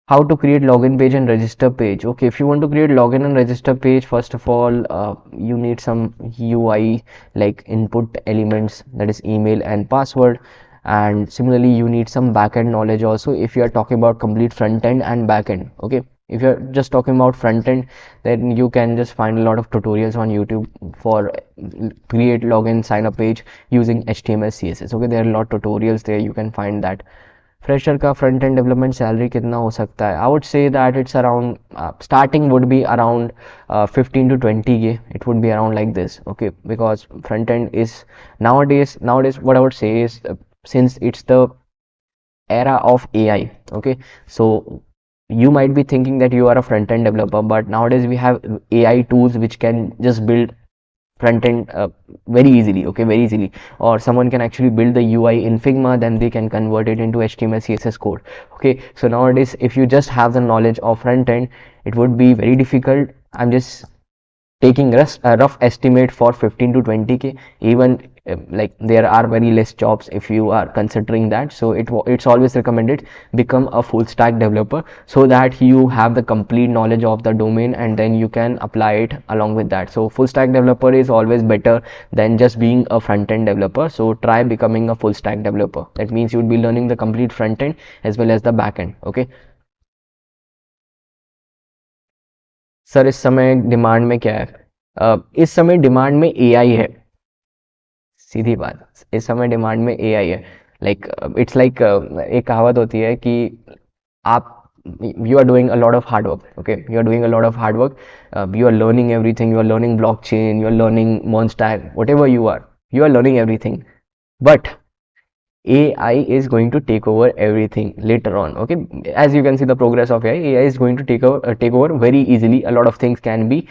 How to create login page and register page. Okay, if you want to create login and register page, first of all you need some UI like input elements, that is email and password, and similarly you need some backend knowledge also if you are talking about complete front end and backend. Okay, if you're just talking about front end, then you can just find a lot of tutorials on YouTube for create login sign up page using HTML CSS. Okay, there are a lot of tutorials there, you can find that. Fresher का front end development salary कितना हो सकता है? I would say that it's around starting would be around 15 to 20k. It would be around like this. Okay, because front end is nowadays what I would say is since it's the era of AI. Okay, so you might be thinking that you are a front-end developer, but nowadays we have AI tools which can just build front-end very easily. Okay, very easily. Or someone can actually build the UI in Figma, then they can convert it into HTML CSS code. Okay, so nowadays if you just have the knowledge of front-end, it would be very difficult. I'm just taking a rough estimate for 15 to 20k. Even like there are very less jobs if you are considering that. So it's always recommended become a full stack developer so that you have the complete knowledge of the domain and then you can apply it along with that. So full stack developer is always better than just being a front end developer. So try becoming a full stack developer. That means you would be learning the complete front end as well as the back end. Okay, sir इस समय demand में क्या है? इस समय demand में AI है, सीधी बात, इस समय डिमांड में एआई है. लाइक इट्स लाइक एक कहावत होती है कि आप you are doing a lot of hard work. Okay, you are doing a lot of hard work, you are learning everything, you are learning blockchain, you are learning monstack, whatever you are learning everything, but AI is going to take over everything later on. Okay, as you can see the progress of AI is going to take over very easily. A lot of things can be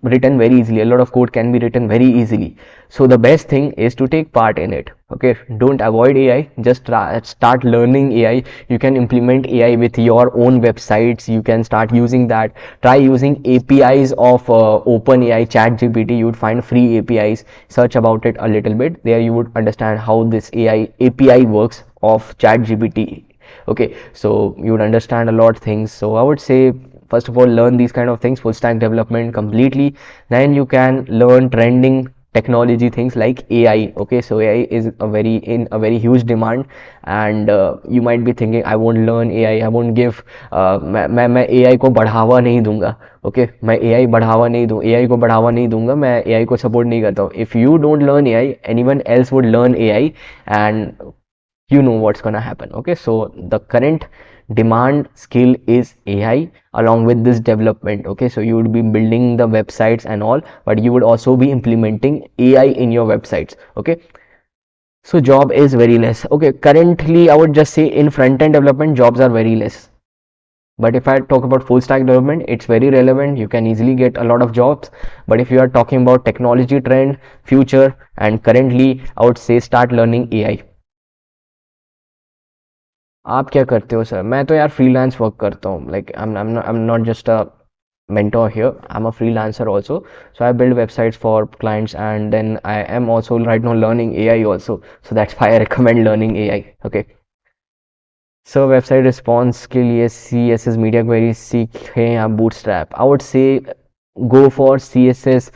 written very easily, a lot of code can be written very easily. So the best thing is to take part in it. Okay, don't avoid AI, just start learning AI. You can implement AI with your own websites, you can start using that. Try using APIs of OpenAI, ChatGPT. You would find free APIs, search about it a little bit, there you would understand how this AI API works of ChatGPT. Okay, so you would understand a lot of things. So I would say first of all learn these kind of things, full stack development completely, then you can learn trending technology things like AI. Okay, so AI is a very huge demand, and you might be thinking, I won't learn AI, I won't give मैं AI को बढ़ावा नहीं दूंगा. Okay, मैं AI बढ़ावा नहीं दूँ, AI को बढ़ावा नहीं दूंगा, मैं AI को सपोर्ट नहीं करता हूँ. If you don't learn AI, anyone else would learn AI, and you know what's gonna happen. Okay, so the current demand skill is AI along with this development. Okay, so you would be building the websites and all, but you would also be implementing AI in your websites. Okay, so job is very less. Okay, currently I would just say in front-end development jobs are very less, but if I talk about full stack development, it's very relevant. You can easily get a lot of jobs. But if you are talking about technology trend, future, and currently, I would say start learning AI. आप क्या करते हो sir? मैं तो यार freelance work करता हूँ. Like I'm not just a mentor here. I'm a freelancer also. So I build websites for clients, and then I am also right now learning AI also. So that's why I recommend learning AI. Okay. So website response के लिए CSS media query सीखें या bootstrap? I would say go for CSS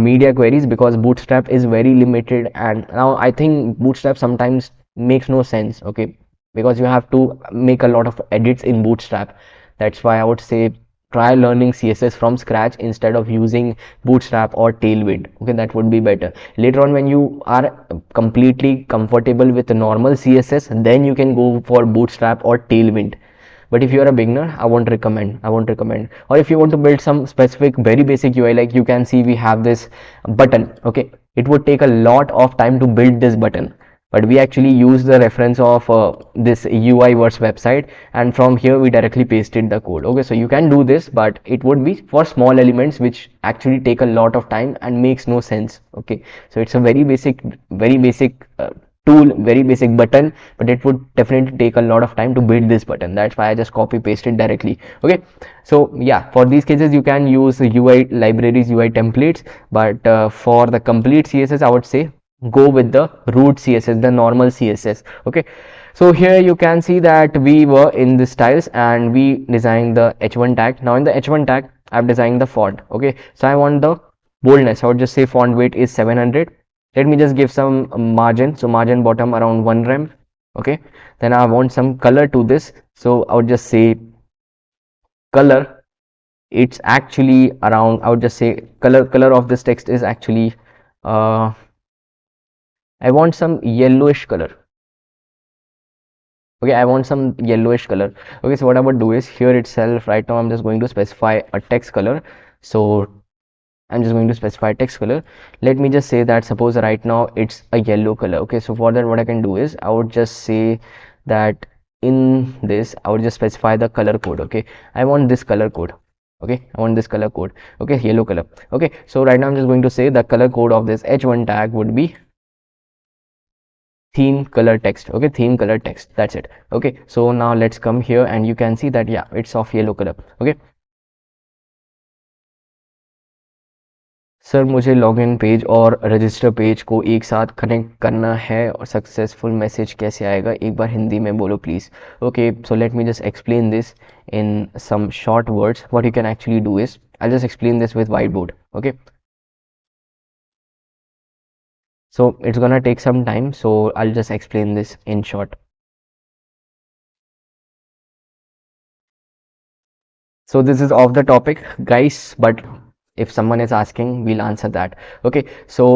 media queries, because bootstrap is very limited, and now I think bootstrap sometimes makes no sense. Okay, because you have to make a lot of edits in bootstrap. That's why I would say try learning CSS from scratch instead of using bootstrap or tailwind. Okay, that would be better. Later on, when you are completely comfortable with the normal CSS, then you can go for bootstrap or tailwind. But if you are a beginner, I won't recommend. Or if you want to build some specific very basic UI, like you can see we have this button. Okay, it would take a lot of time to build this button, but we actually use the reference of this UI verse website, and from here we directly pasted the code. Okay, so you can do this, but it would be for small elements which actually take a lot of time and makes no sense. Okay, so it's a very basic tool, very basic button, but it would definitely take a lot of time to build this button. That's why I just copy paste it directly. Okay, so yeah, for these cases you can use UI libraries, UI templates, but for the complete CSS I would say go with the root CSS, the normal CSS. Okay, so here you can see that we were in the styles and we designed the h1 tag. Now in the h1 tag I've designed the font. Okay, so I want the boldness. I would just say font weight is 700. Let me just give some margin, so margin bottom around 1 rem. Okay, then I want some color to this, so I would just say color, it's actually around, I would just say color of this text is actually I want some yellowish color. Okay, I want some yellowish color. Okay, so what I would do is here itself right now I'm just going to specify a text color. So I'm just going to specify text color. Let me just say that suppose right now it's a yellow color. Okay, so for that what I can do is I would just say that in this I would just specify the color code. Okay, I want this color code. Okay, I want this color code. Okay, yellow color. Okay, so right now I'm just going to say the color code of this h1 tag would be theme color text. Okay, theme color text, that's it. Okay, so now let's come here and you can see that yeah, it's of yellow color. Okay, sir मुझे login page और register page को एक साथ connect करना है और successful message कैसे आएगा, एक बार हिंदी में बोलो please. Okay, so let me just explain this in some short words. What you can actually do is I'll just explain this with whiteboard. Okay, so it's gonna take some time, so I'll just explain this in short. So this is off the topic guys, but if someone is asking we'll answer that. Okay, so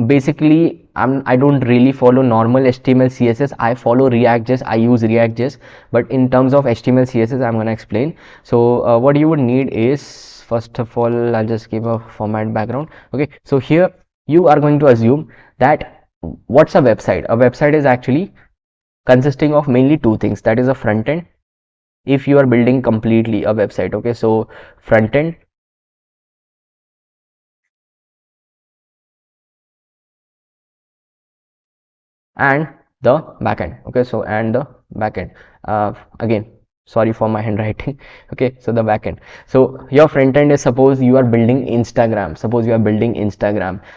basically I don't really follow normal HTML CSS. I follow React.js. I use React.js, but in terms of HTML CSS I'm gonna explain. So what you would need is, first of all I'll just give a format background. Okay, so here you are going to assume that what's a website. A website is actually consisting of mainly two things, that is a front end. If you are building completely a website, okay, so front end and the backend. Okay, so and the backend, again sorry for my handwriting. Okay, so the backend, so your front end is, suppose you are building Instagram,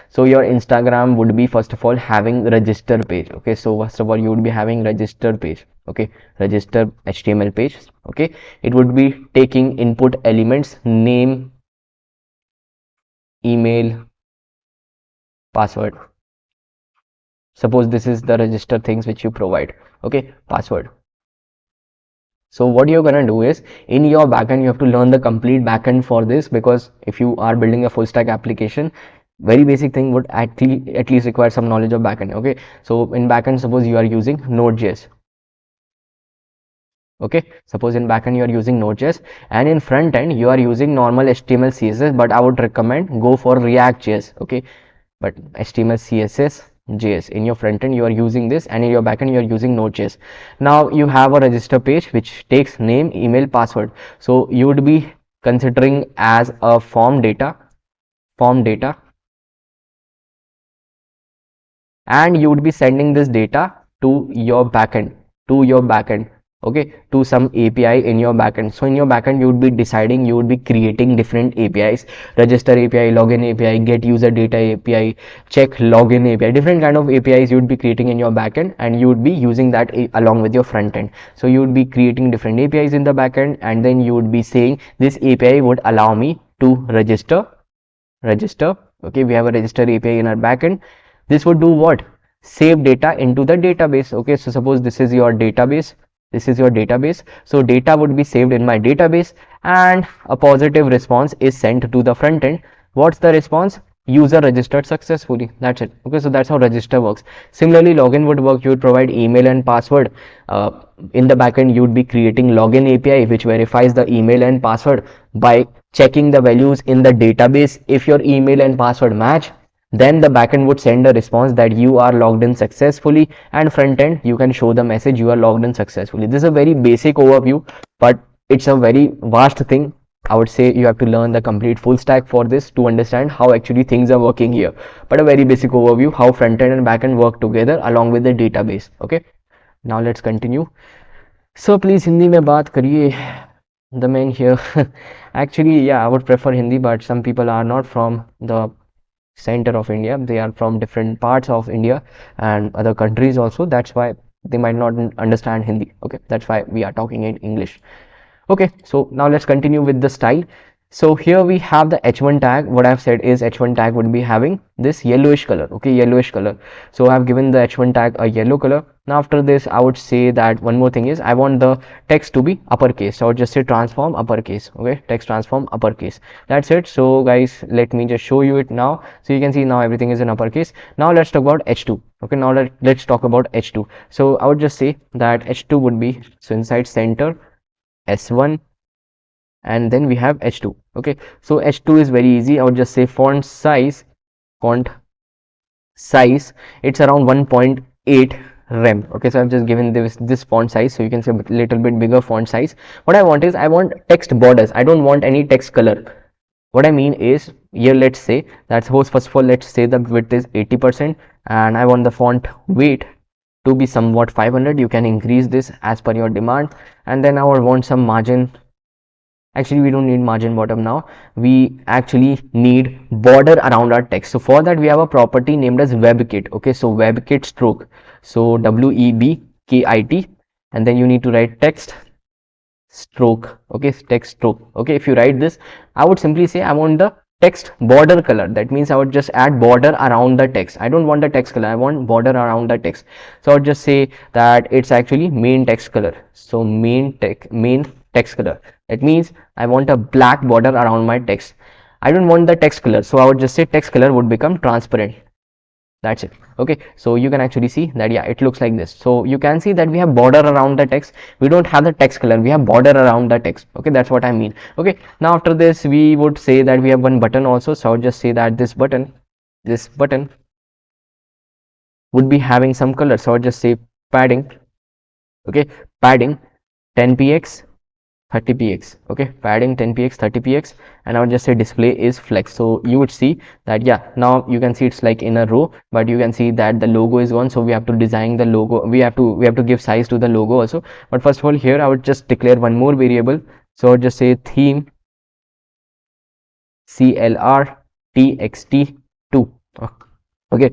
so your Instagram would be first of all having register page. Okay, so first of all you would be having register page. Okay, register HTML page. Okay, it would be taking input elements, name, email, password. Suppose this is the register things which you provide. Okay, password. So what you're gonna do is, in your backend you have to learn the complete backend for this, because if you are building a full stack application, very basic thing would at least require some knowledge of backend. Okay, so in backend, suppose you are using Node.js. Okay, suppose in backend you are using Node.js, and in front end you are using normal HTML CSS, but I would recommend go for React.js. Okay, but HTML CSS JS in your front end you are using this, and in your backend you are using Node.js. Now you have a register page which takes name, email, password. So you would be considering as a form data, and you would be sending this data to your backend, okay, to some API in your backend. So in your backend you would be deciding, you would be creating different APIs: register API, login API, get user data API, check login API, different kind of APIs you would be creating in your backend, and you would be using that along with your front end. So you would be creating different APIs in the backend, and then you would be saying this API would allow me to register. Okay, we have a register API in our backend. This would do what? Save data into the database. Okay, so suppose this is your database, so data would be saved in my database, and a positive response is sent to the front end. What's the response? User registered successfully. That's it. Okay, so that's how register works. Similarly, login would work. You would provide email and password. In the backend you would be creating login API which verifies the email and password by checking the values in the database. If your email and password match, then the backend would send a response that you are logged in successfully, and front end you can show the message you are logged in successfully. This is a very basic overview, but it's a very vast thing. I would say you have to learn the complete full stack for this to understand how actually things are working here, but a very basic overview how front end and back end work together along with the database. Okay, now let's continue. So please Hindi में बात करिए, the main here. Actually, yeah, I would prefer Hindi, but some people are not from the center of India. They are from different parts of India and other countries also. That's why they might not understand Hindi. Okay, that's why we are talking in English. Okay, so now let's continue with the style. So here we have the h1 tag. What I've said is h1 tag would be having this yellowish color. Okay, yellowish color. So I've given the h1 tag a yellow color. Now after this, I would say that one more thing is I want the text to be uppercase. So I would just say transform uppercase. Okay, text transform uppercase. That's it. So guys, let me just show you it now. So you can see now everything is in uppercase. Now let's talk about h2. Okay, now let's talk about h2. So I would just say that h2 would be, so inside center S1, and then we have H2. Okay, so H2 is very easy. I would just say font size, it's around 1.8 rem. Okay, so I've just given this font size, so you can see a little bit bigger font size. What I want is I want text borders. I don't want any text color. What I mean is, here let's say that, suppose first of all let's say the width is 80%, and I want the font weight to be somewhat 500. You can increase this as per your demand. And then I would want some margin. Actually, we don't need margin bottom now. We actually need border around our text. So for that we have a property named as WebKit. Okay, so WebKit stroke. So WEBKIT, and then you need to write text stroke. Okay, text stroke. Okay, if you write this, I would simply say I want the text border color. That means I would just add border around the text. I don't want the text color, I want border around the text. So I would just say that it's actually main text color. So main text color. That means I want a black border around my text. I don't want the text color, so I would just say text color would become transparent. That's it. Okay, so you can actually see that, yeah, it looks like this. So you can see that we have border around the text. We don't have the text color, we have border around the text. Okay, that's what I mean. Okay, now after this we would say that we have one button also. So I would just say that this button would be having some color. So I would just say padding. Okay, padding 10px 30px. Okay, padding 10px 30px, and I would just say display is flex. So you would see that, yeah, now you can see it's like in a row, but you can see that the logo is gone. So we have to design the logo, we have to give size to the logo also. But first of all, here I would just declare one more variable. So I would just say theme CLR-TXT2. Okay,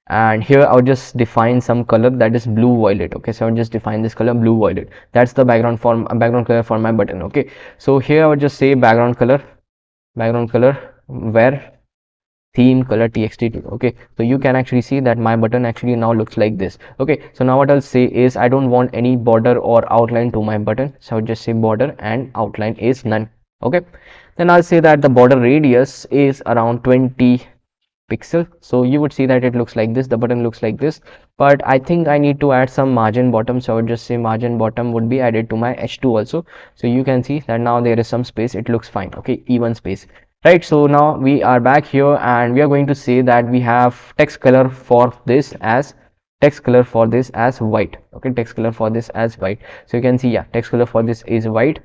and here I would just define some color, that is blue violet. Okay, so I would just define this color blue violet. That's the background color for my button. Okay, so here I would just say background color where theme color txt2. Okay, so you can actually see that my button actually now looks like this. Okay, so now what I'll say is I don't want any border or outline to my button, so I'll just say border and outline is none. Okay, then I'll say that the border radius is around 20 pixel, so you would see that it looks like this, the button looks like this, but I think I need to add some margin bottom, so I would just say margin bottom would be added to my h2 also. So you can see that now there is some space, it looks fine. Okay, even space, right? So now we are back here and we are going to say that we have text color for this as white. Okay, text color for this as white. So you can see, yeah, text color for this is white,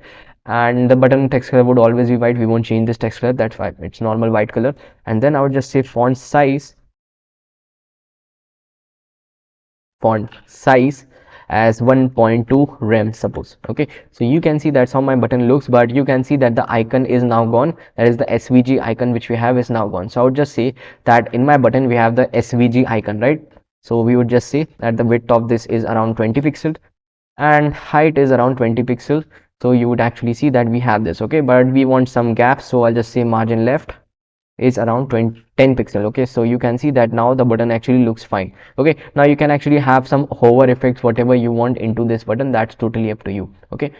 and the button text color would always be white. We won't change this text color, that's fine, it's normal white color. And then I would just say font size as 1.2 rem, suppose. Okay, so you can see that's how my button looks, but you can see that the icon is now gone, that is the svg icon which we have is now gone. So I would just say that in my button we have the svg icon, right? So we would just say that the width of this is around 20 pixels and height is around 20 pixels. So you would actually see that we have this. Okay, but we want some gaps, so I'll just say margin left is around 10 pixel. Okay, so you can see that now the button actually looks fine. Okay, now you can actually have some hover effects, whatever you want into this button, that's totally up to you. Okay,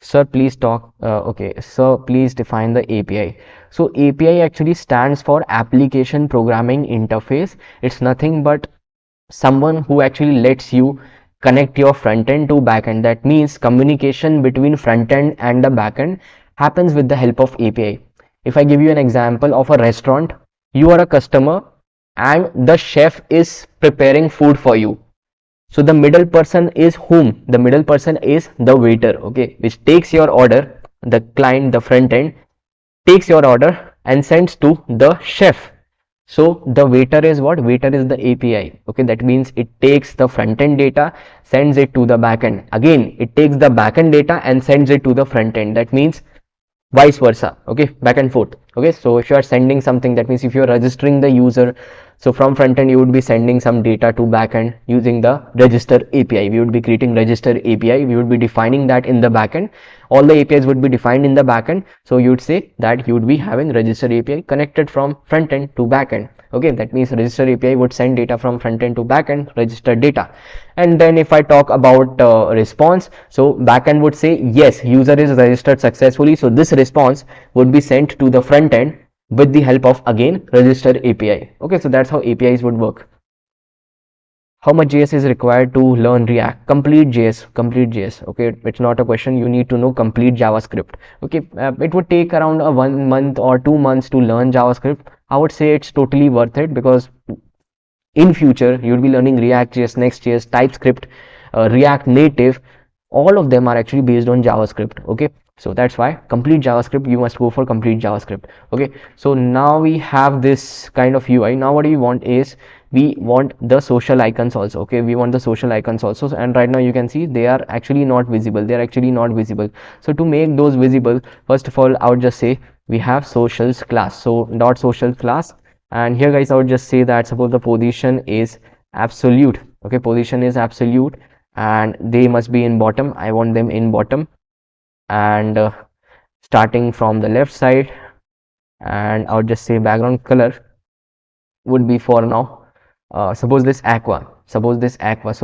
sir, please talk. Okay, so please define the API. So API actually stands for application programming interface. It's nothing but someone who actually lets you connect your front end to back end. That means communication between front end and the back end happens with the help of API. If I give you an example of a restaurant, you are a customer and the chef is preparing food for you. So the middle person is whom? The middle person is the waiter, okay, which takes your order. The client, the front end, takes your order and sends to the chef. So the waiter is what? Waiter is the API. Okay, that means it takes the front end data, sends it to the back end. Again, it takes the back end data and sends it to the front end. That means vice versa. Okay, back and forth. Okay, so if you are sending something, that means if you are registering the user, so from front end you would be sending some data to back end using the register API. We would be creating register API, we would be defining that in the back end. All the APIs would be defined in the back end, so you would say that you would be having register API connected from front end to back end. Okay, that means register API would send data from front end to back end, registered data. And then if I talk about response, so back end would say yes, user is registered successfully, so this response would be sent to the front end with the help of again register API. Okay, so that's how APIs would work. How much JS is required to learn React? Complete JS. Okay, it's not a question, you need to know complete JavaScript. Okay, it would take around 1 month or 2 months to learn JavaScript. I would say it's totally worth it, because in future you'll be learning React.js, Next.js, TypeScript, React Native. All of them are actually based on JavaScript. Okay, so that's why complete JavaScript, you must go for complete JavaScript. Okay, so now we have this kind of UI. Now what we want is, we want the social icons also. Okay, we want the social icons also, and right now you can see they are actually not visible. So to make those visible, first of all I would just say we have socials class. So dot social class, and here guys I would just say that suppose the position is absolute. Okay, position is absolute and they must be in bottom. I want them in bottom, and starting from the left side, and I would just say background color would be for now suppose this aqua, so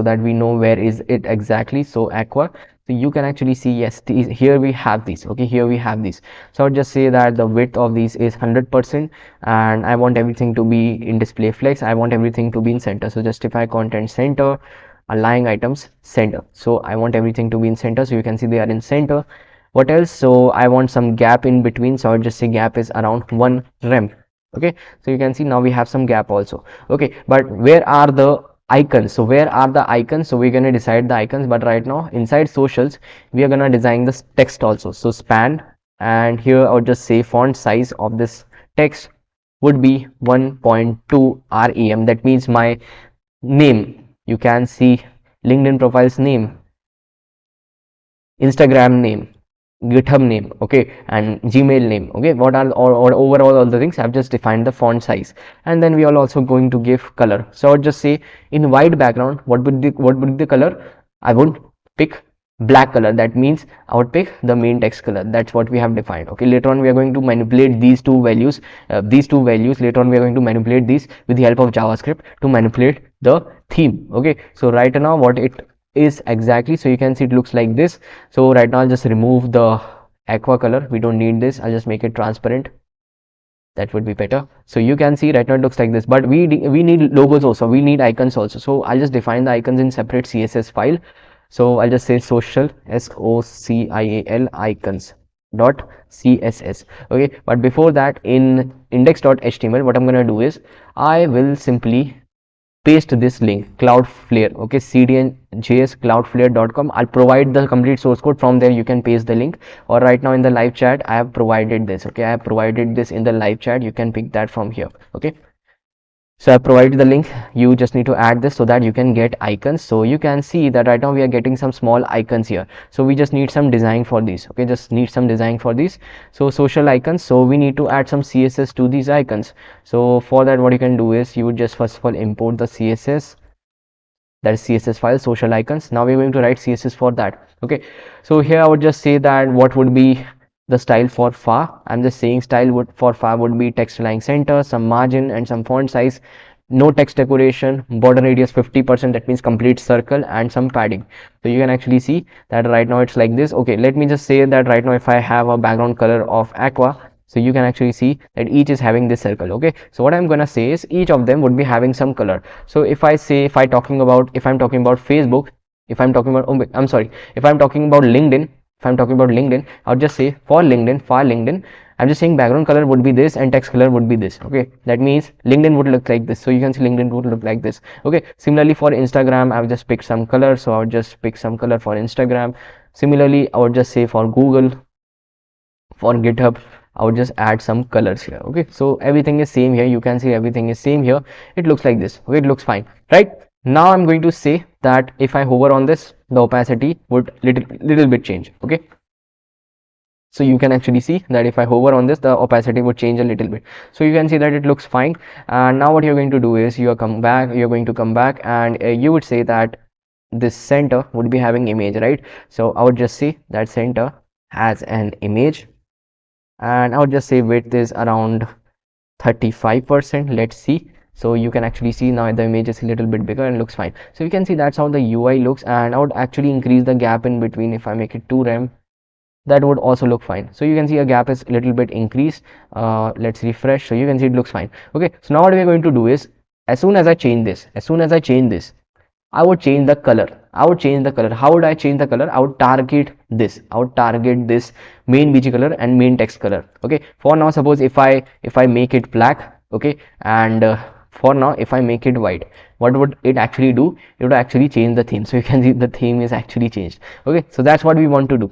that we know where is it exactly. So aqua, so you can actually see, yes, here we have these. Okay, here we have these. So I'll just say that the width of these is 100%, and I want everything to be in display flex. I want everything to be in center, so justify content center, align items center. So I want everything to be in center, so you can see they are in center. What else? So I want some gap in between, so I'll just say gap is around 1 rem. Okay, so you can see now we have some gap also. Okay, but where are the icons? So where are the icons? So we're going to decide the icons, but right now inside socials we are going to design this text also. So span, and here I would just say font size of this text would be 1.2 rem. That means my name, you can see LinkedIn profile's name, Instagram name, GitHub name, okay, and Gmail name. Okay, what are or overall all the things? I've just defined the font size, and then we are also going to give color. So I'll just say in white background, what would be the color? I would pick black color. That means I would pick the main text color. That's what we have defined. Okay, later on we are going to manipulate these two values. Later on we are going to manipulate these with the help of JavaScript to manipulate the theme. Okay, so right now what it is exactly, so you can see it looks like this. So right now I'll just remove the aqua color. We don't need this. I'll just make it transparent. That would be better. So you can see right now it looks like this, but we need logos also, we need icons also. So I'll just define the icons in separate CSS file. So I'll just say social, SOCIAL icons dot CSS. Okay, but before that, in index.html, what I'm gonna do is I will simply paste this link, Cloudflare. Okay, cdnjs cloudflare.com. I'll provide the complete source code. From there you can paste the link, or right now in the live chat I have provided this. Okay, I have provided this in the live chat. You can pick that from here. Okay, so I provided the link. You just need to add this so that you can get icons. So you can see that right now we are getting some small icons here. So we just need some design for these. Okay, just need some design for these. So social icons, so we need to add some CSS to these icons. So for that, what you can do is you would just first of all import the CSS, that is CSS file, social icons. Now we're going to write CSS for that. Okay, so here I would just say that what would be the style for far. I'm just saying style would for far would be text align center, some margin and some font size, no text decoration, border radius 50%, that means complete circle, and some padding. So you can actually see that right now it's like this. Okay, let me just say that right now if I have a background color of aqua, so you can actually see that each is having this circle. Okay, so what I'm gonna say is each of them would be having some color. So if I'm talking about Facebook, if I'm talking about if I'm talking about LinkedIn, I'll just say for LinkedIn, I'm just saying background color would be this and text color would be this. Okay, that means LinkedIn would look like this. So you can see LinkedIn would look like this. Okay, similarly for Instagram, I've just picked some color, so I would just pick some color for Instagram. Similarly, I would just say for Google, for GitHub, I would just add some colors here. Okay, so everything is same here. You can see everything is same here. It looks like this. Okay, it looks fine, right? Now I'm going to say that if I hover on this, the opacity would little bit change. Okay, so you can actually see that if I hover on this, the opacity would change a little bit. So you can see that it looks fine. And now what you're going to do is you're going to come back and you would say that this center would be having image, right? So I would just say that center has an image, and I would just say width is around 35%. Let's see. So you can actually see now the image is a little bit bigger and looks fine. So you can see that's how the UI looks, and I would actually increase the gap in between. If I make it 2 rem, that would also look fine. So you can see a gap is a little bit increased. Let's refresh. So you can see it looks fine. Okay, so now what we're going to do is as soon as I change this, I would change the color. How would I change the color? I would target this. Main BG color and main text color. Okay, for now suppose if I make it black, okay, and for now if I make it white, what would it actually do? It would actually change the theme. So you can see the theme is actually changed. Okay, so that's what we want to do.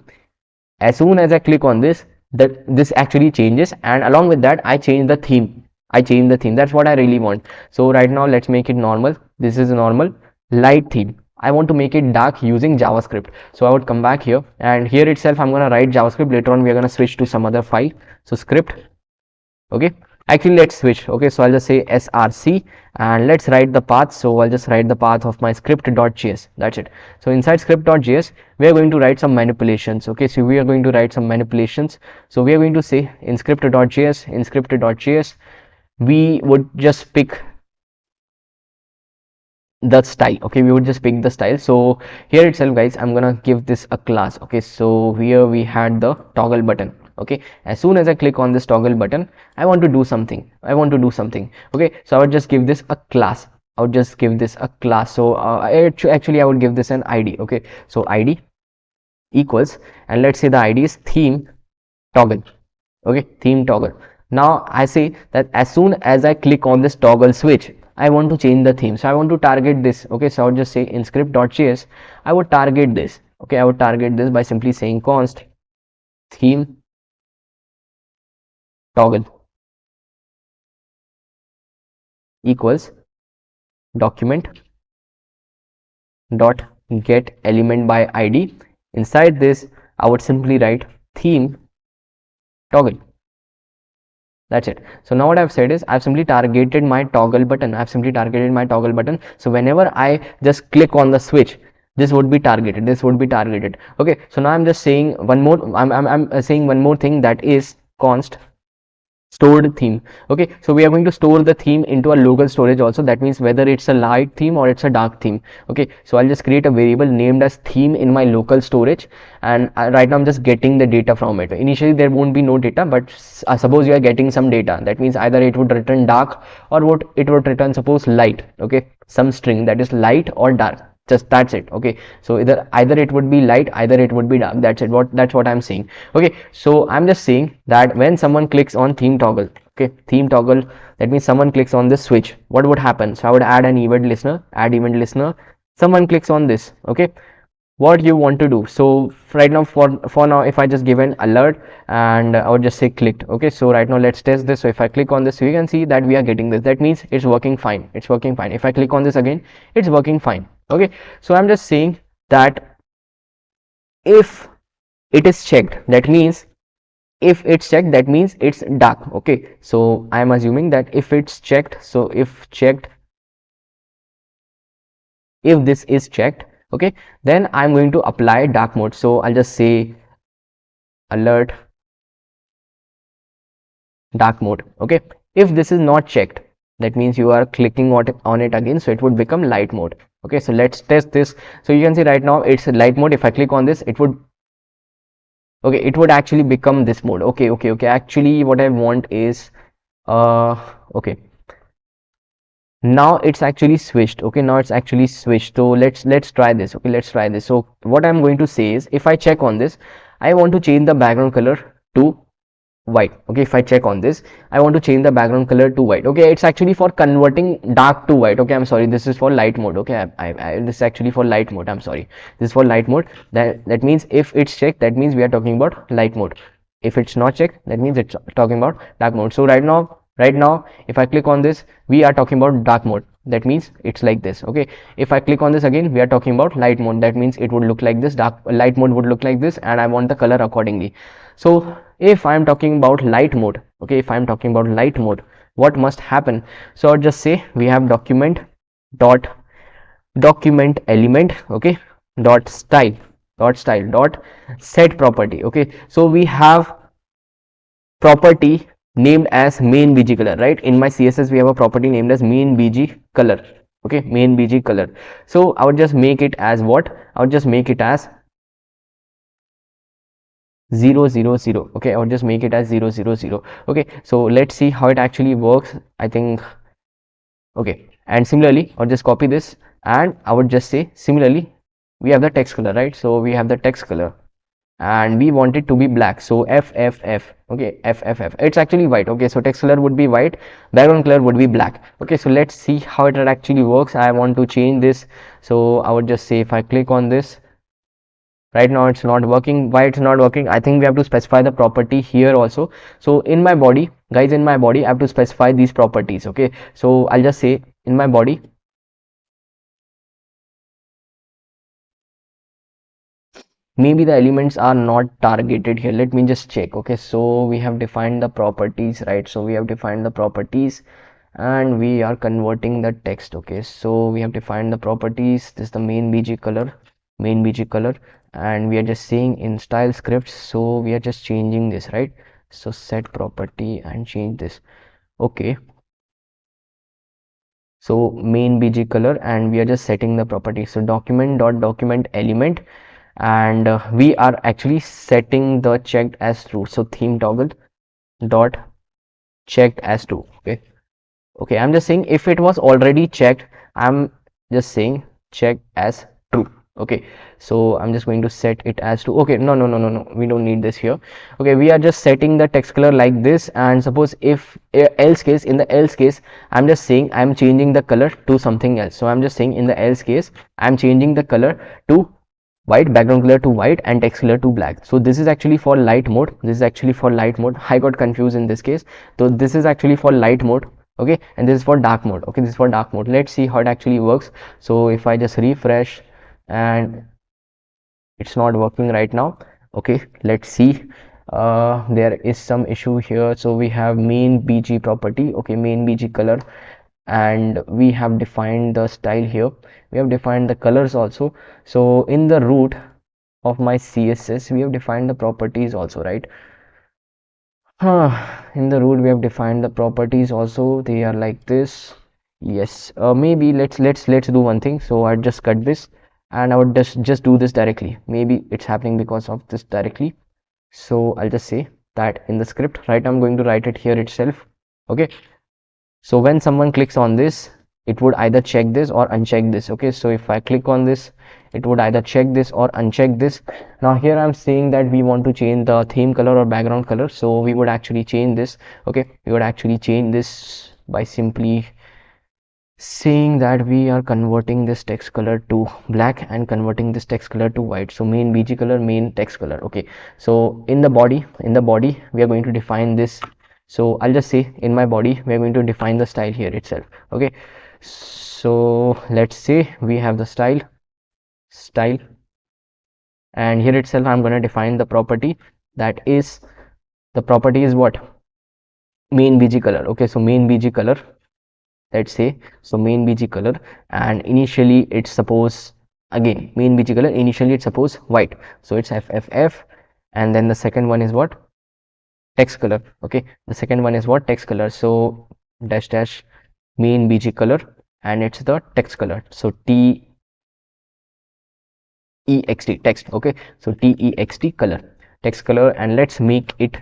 As soon as I click on this, this actually changes, and along with that I change the theme. That's what I really want. So right now let's make it normal. This is a normal light theme. I want to make it dark using JavaScript. So I would come back here, and here itself I'm going to write JavaScript. Later on we are going to switch to some other file. So script. Okay, actually let's switch. Okay, so I'll just say src, and let's write the path. So I'll just write the path of my script.js. That's it. So inside script.js we are going to write some manipulations. Okay, so we are going to write some manipulations. So we are going to say in script.js we would just pick the style. Okay, we would just pick the style. So here itself guys, I'm gonna give this a class. Okay, so here we had the toggle button. Okay, as soon as I click on this toggle button, I want to do something. Okay, so I would just give this a class. So actually I would give this an ID. Okay, so ID equals, and let's say the ID is theme toggle. Okay, theme toggle. Now I say that as soon as I click on this toggle switch, I want to change the theme. So I want to target this. Okay, so I would just say in script.js I would target this. Okay, I would target this by simply saying const theme toggle equals document dot get element by ID. Inside this I would simply write theme toggle. That's it. So now what I've said is I've simply targeted my toggle button. So whenever I just click on the switch, this would be targeted, this would be targeted. Okay, so now I'm just saying one more, I'm saying one more thing, that is const stored theme. Okay, so we are going to store the theme into a local storage also. That means whether it's a light theme or it's a dark theme. Okay, so I'll just create a variable named as theme in my local storage, and right now I'm just getting the data from it. Initially there won't be no data, but suppose you are getting some data. That means either it would return dark, or what it would return, suppose light. Okay, some string that is light or dark, just that's it. Okay, so either it would be light, either it would be dark. That's it. That's what I'm saying. Okay, so I'm just saying that when someone clicks on theme toggle, okay, theme toggle, that means someone clicks on this switch, what would happen? So I would add an event listener, add event listener, someone clicks on this. Okay, what you want to do? So right now, for now, if I just give an alert and I would just say clicked. Okay, so right now let's test this. So if I click on this, we can see that we are getting this. That means it's working fine, it's working fine. If I click on this again, it's working fine. Okay, so I'm just saying that if it is checked, that means if it's checked, that means it's dark. Okay, so I am assuming that if it's checked, so if checked, if this is checked, okay, then I'm going to apply dark mode. So I'll just say alert dark mode. Okay, if this is not checked, that means you are clicking on it again, so it would become light mode. Okay, so let's test this. So you can see right now it's light mode. If I click on this, it would, okay, it would actually become this mode. Okay, actually what I want is okay, now it's actually switched. Okay, now it's actually switched. So let's try this. Okay, let's try this. So what I'm going to say is, if I check on this, I want to change the background color to white. Okay, if I check on this, I want to change the background color to white. Okay, it's actually for converting dark to white. Okay, I'm sorry, this is for light mode. Okay, this is actually for light mode. I'm sorry, this is for light mode. That means if it's checked, that means we are talking about light mode. If it's not checked, that means it's talking about dark mode. So right now if I click on this, we are talking about dark mode. That means it's like this. Okay, if I click on this again, we are talking about light mode. That means it would look like this. Light mode would look like this, and I want the color accordingly. So if I'm talking about light mode, okay, if I'm talking about light mode, what must happen? So I'll just say we have document element, okay, dot style dot set property. Okay, so we have property named as main bg color, right? In my css we have a property named as main bg color. Okay, main bg color. So I would just make it as what? I would just make it as 000. Okay, I would just make it as 000. Okay, so let's see how it actually works. I think, okay, and similarly I'll just copy this, and I would just say similarly we have the text color, right? So we have the text color, and we want it to be black. So fff. Okay, fff, it's actually white. Okay, so text color would be white, background color would be black. Okay, so let's see how it actually works. I want to change this, so I would just say if I click on this, right now it's not working. Why it's not working? I think we have to specify the property here also. So in my body, guys, in my body I have to specify these properties. Okay, so I'll just say in my body, maybe the elements are not targeted here. Let me just check. Okay, so we have defined the properties, right? So we have defined the properties, and we are converting the text. Okay, so we have defined the properties. This is the main bg color, and we are just saying in style scripts, so we are just changing this, right? So set property and change this. Okay, so main bg color, and we are just setting the property. So document element, and we are actually setting the checked as true. So theme toggle dot checked as true. Okay, I'm just saying if it was already checked, I'm just saying checked as true. Okay, so I'm just going to set it as true. Okay, no, we don't need this here. Okay, we are just setting the text color like this, and suppose if else case, in the else case, I'm just saying I'm changing the color to something else. So I'm just saying in the else case, I'm changing the color to white, background color to white, and text color to black. So this is actually for light mode. This is actually for light mode. I got confused in this case. So this is actually for light mode. Okay, and this is for dark mode. Okay, this is for dark mode. Let's see how it actually works. So if I just refresh, and it's not working right now. Okay, let's see. There is some issue here. So we have main bg property. Okay, main bg color, and we have defined the style here, we have defined the colors also. So in the root of my CSS we have defined the properties also, right? In the root we have defined the properties also, they are like this. Yes, maybe let's do one thing. So I just cut this and I would just do this directly. Maybe it's happening because of this directly. So I'll just say that in the script, right? I'm going to write it here itself. Okay, so when someone clicks on this, it would either check this or uncheck this. Okay, so if I click on this, it would either check this or uncheck this. Now here I'm saying that we want to change the theme color or background color, so we would actually change this. Okay, we would actually change this by simply saying that we are converting this text color to black and converting this text color to white. So main bg color, main text color. Okay, so in the body we are going to define this. So I'll just say in my body we are going to define the style here itself. Okay, so let's say we have the style, and here itself I'm going to define the property, that is, the property is what? Main bg color. Okay, so main bg color, let's say, so main bg color, and initially it's suppose, again main bg color, initially it's suppose white, so it's fff, and then the second one is what? Text color. Okay, the second one is what? Text color. So dash dash main bg color, and it's the text color, so text, text. Okay, so text color, text color, and let's make it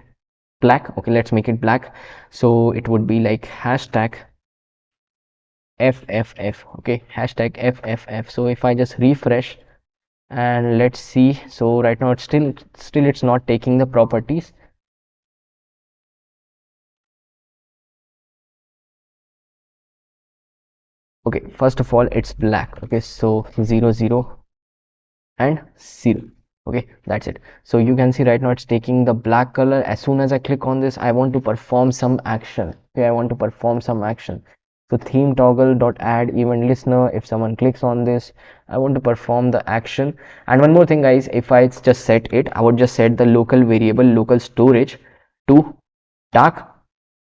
black. Okay, let's make it black, so it would be like hashtag fff. Okay, hashtag fff. So if I just refresh and let's see, so right now it's still it's not taking the properties. Okay, first of all it's black. Okay, so 0 0 and 0. Okay, that's it. So you can see right now it's taking the black color. As soon as I click on this, I want to perform some action. Okay, I want to perform some action. So theme toggle dot add event listener, if someone clicks on this, I want to perform the action. And one more thing guys, if I just set it, I would just set the local variable local storage to dark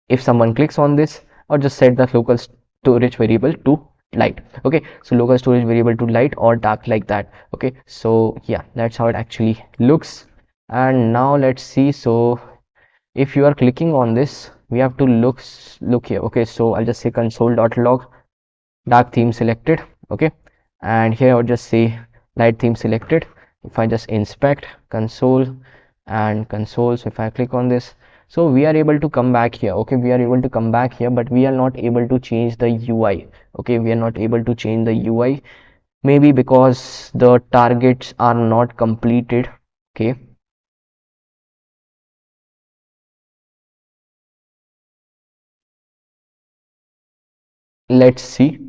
if someone clicks on this, or just set the local storage variable to light. Okay, so local storage variable to light or dark, like that. Okay, so yeah, that's how it actually looks. And now let's see, so if you are clicking on this, we have to look here. Okay, so I'll just say console.log dark theme selected. Okay, and here I would just say light theme selected. If I just inspect console and console, so if I click on this, so we are able to come back here. Okay, we are able to come back here, but we are not able to change the UI. Okay, we are not able to change the UI, maybe because the targets are not completed. Okay, let's see.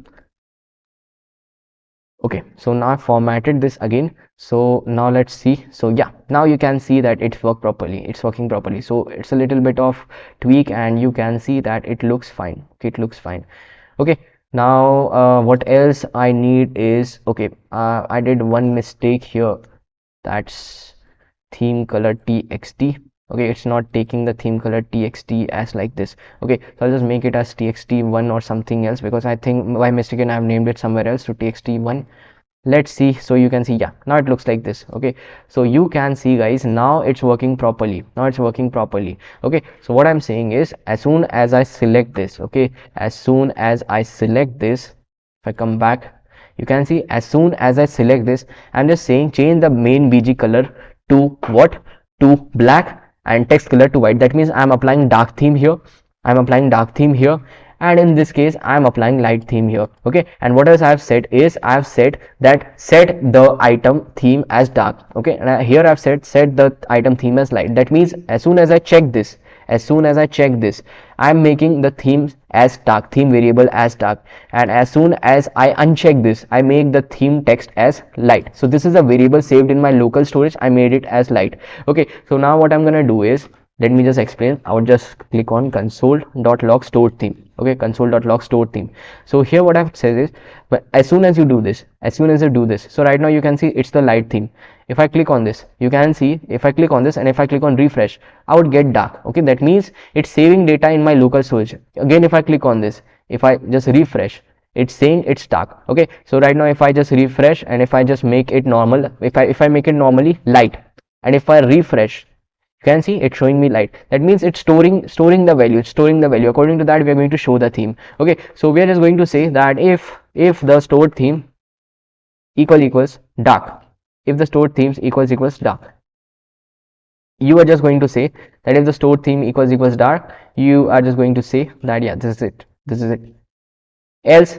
Okay, so now I formatted this again, so now let's see. So yeah, now you can see that it's working properly. So it's a little bit of tweak and you can see that it looks fine. Okay, it looks fine. Okay, now what else I need is, okay, I did one mistake here, that's theme color txt. Okay, it's not taking the theme color txt as like this. Okay, so I'll just make it as txt1 or something else, because I think by mistake I've named it somewhere else to txt1. Let's see. So you can see, yeah, now it looks like this. Okay, so you can see guys, now it's working properly. Okay, so what I'm saying is, as soon as I select this, okay, as soon as I select this, if I come back, you can see as soon as I select this, I'm just saying change the main bg color to what? To black, and text color to white. That means I'm applying dark theme here, and in this case I'm applying light theme here. Okay, and what else I've said is, I've said that set the item theme as dark. Okay, and here I've said set the item theme as light. That means as soon as I check this, I'm making the theme as dark, theme variable as dark, and as soon as I uncheck this, I make the theme text as light. So this is a variable saved in my local storage, I made it as light. Okay, so now what I'm gonna do is, let me just explain. I would just click on console.log stored theme. Okay, console.log stored theme. So here what I've said is, but as soon as you do this, so right now you can see it's the light theme. If I click on this, you can see, if I click on this and if I click on refresh, I would get dark. Okay, that means it's saving data in my local storage. Again, if I click on this, if I just refresh, it's saying it's dark. Okay, so right now if I just refresh and if I just make it normal, if I make it normally light, and if I refresh, you can see it's showing me light. That means it's storing the value, it's storing the value. According to that, we are going to show the theme. Okay, so we are just going to say that if the stored theme equals dark, if the stored themes equals dark, you are just going to say that if the stored theme equals dark, you are just going to say that yeah, this is it, this is it. Else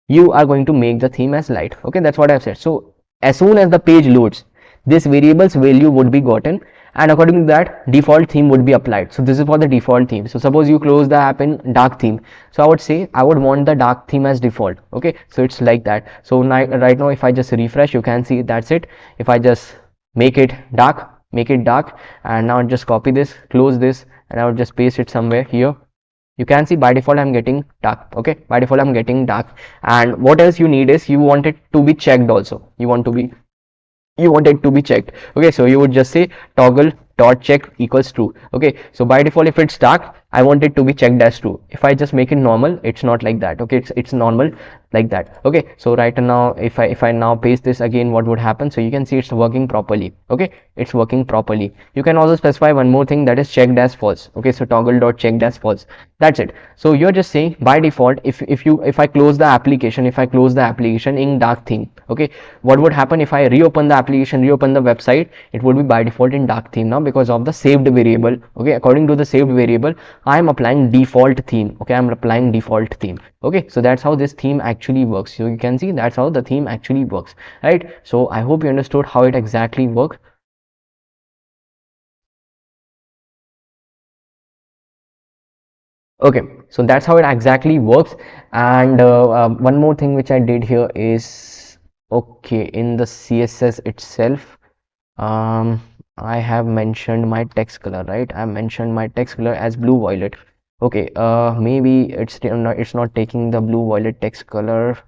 you are going to make the theme as light. Okay, that's what I've said. So as soon as the page loads, this variable's value would be gotten, and according to that, default theme would be applied. So this is for the default theme. So suppose you close the app in dark theme, so I would say I would want the dark theme as default. Okay, so it's like that. So right now if I just refresh, you can see that's it. If I just make it dark, and now just copy this, close this, and I would just paste it somewhere here. You can see by default I'm getting dark. Okay, by default I'm getting dark. And what else you need is you want it to be checked also. You want it to be checked. Okay, so you would just say toggle dot check equals true. Okay, so by default if it's dark, I want it to be checked as true. If I just make it normal, it's not like that. Okay, it's normal like that. Okay, so right now if I now paste this again, what would happen? So you can see it's working properly. Okay, it's working properly. You can also specify one more thing, that is checked as false. Okay, so toggle dot checked as false. That's it. So you're just saying by default, if I close the application, in dark theme, okay, what would happen if I reopen the application, reopen the website? It would be by default in dark theme now because of the saved variable. Okay, according to the saved variable, I am applying default theme. Okay, I'm applying default theme. Okay, so that's how this theme actually works. So you can see that's how the theme actually works, right? So I hope you understood how it exactly works. Okay, so that's how it exactly works. And one more thing which I did here is, okay, in the CSS itself, I have mentioned my text color, right? I mentioned my text color as blue violet. Okay, maybe it's not taking the blue violet text color.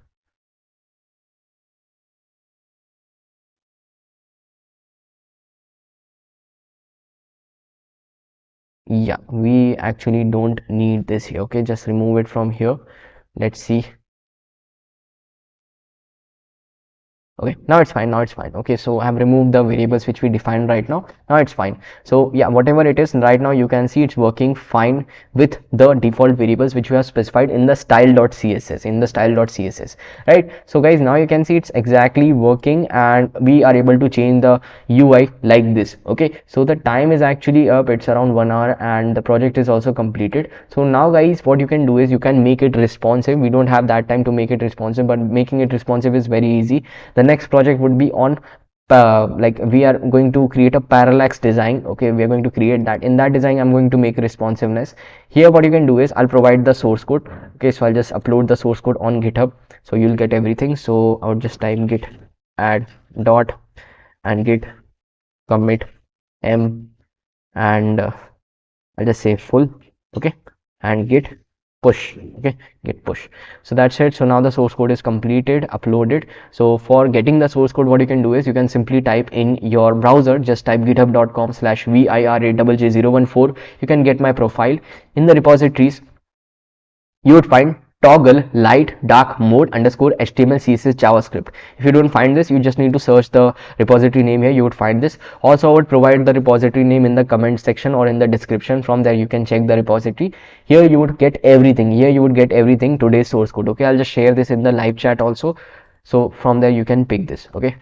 Yeah, we actually don't need this here. Okay, just remove it from here. Let's see. Okay, now it's fine, okay, so I have removed the variables which we defined right now. It's fine. So yeah, whatever it is right now, you can see it's working fine with the default variables which we have specified in the style.css, right? So guys, now you can see it's exactly working and we are able to change the UI like this. Okay, so the time is actually up, it's around 1 hour and the project is also completed. So now guys, what you can do is you can make it responsive. We don't have that time to make it responsive, but making it responsive is very easy. The next project would be on like we are going to create a parallax design. Okay, we are going to create that. In that design, I'm going to make responsiveness. Here what you can do is I'll provide the source code. Okay, so I'll just upload the source code on GitHub, so you'll get everything. So I would just type git add dot and git commit m, and I'll just say full. Okay, and git push. Okay, git push. So that's it. So now the source code is completed, uploaded. So for getting the source code, what you can do is you can simply type in your browser, just type github.com/viraj014. you can get my profile. In the repositories, you would find toggle light dark mode underscore HTML CSS JavaScript. If you don't find this, you just need to search the repository name here. You would find this. Also, I would provide the repository name in the comment section or in the description. From there you can check the repository. Here you would get everything. Today's source code. Okay, I'll just share this in the live chat also. So from there you can pick this. Okay,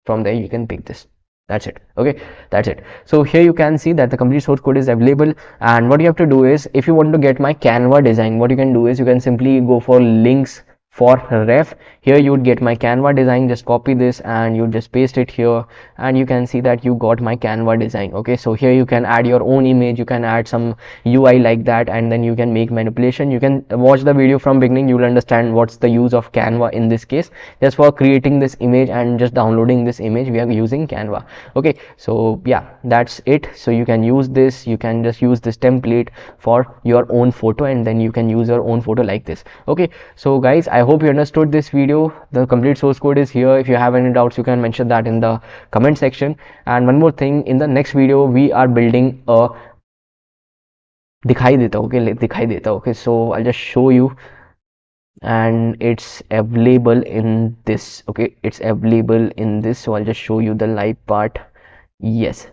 from there you can pick this. That's it. Okay, that's it. So here you can see that the complete source code is available, and what you have to do is, if you want to get my Canva design, what you can do is you can simply go for links for ref. Here you would get my Canva design. Just copy this and you just paste it here, and you can see that you got my Canva design. Okay, so here you can add your own image, you can add some UI like that, and then you can make manipulation. You can watch the video from beginning, you will understand what's the use of Canva in this case. Just for creating this image and just downloading this image, we are using Canva. Okay, so yeah, that's it. So you can use this, you can just use this template for your own photo, and then you can use your own photo like this. Okay, so guys, I hope you understood this video. The complete source code is here. If you have any doubts, you can mention that in the comment section. And one more thing, in the next video we are building a दिखाई देता, okay, दिखाई देता, okay, so I'll just show you, and it's available in this, okay, it's available in this, so I'll just show you the live part. Yes,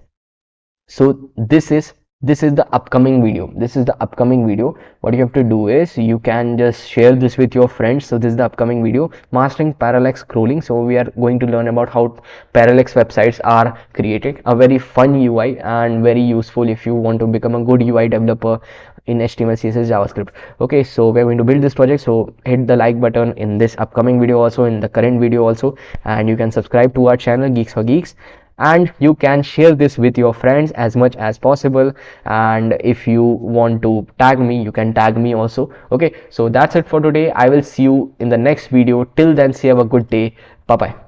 so this is the upcoming video. This is the upcoming video. What you have to do is you can just share this with your friends. So this is the upcoming video, mastering parallax scrolling. So we are going to learn about how parallax websites are created, a very fun UI and very useful if you want to become a good UI developer in HTML, CSS, JavaScript. Okay, so we're going to build this project, so hit the like button in this upcoming video, also in the current video also, and you can subscribe to our channel Geeks for Geeks, and you can share this with your friends as much as possible. And if you want to tag me, you can tag me also. Okay, so that's it for today. I will see you in the next video. Till then, see, have a good day. Bye bye.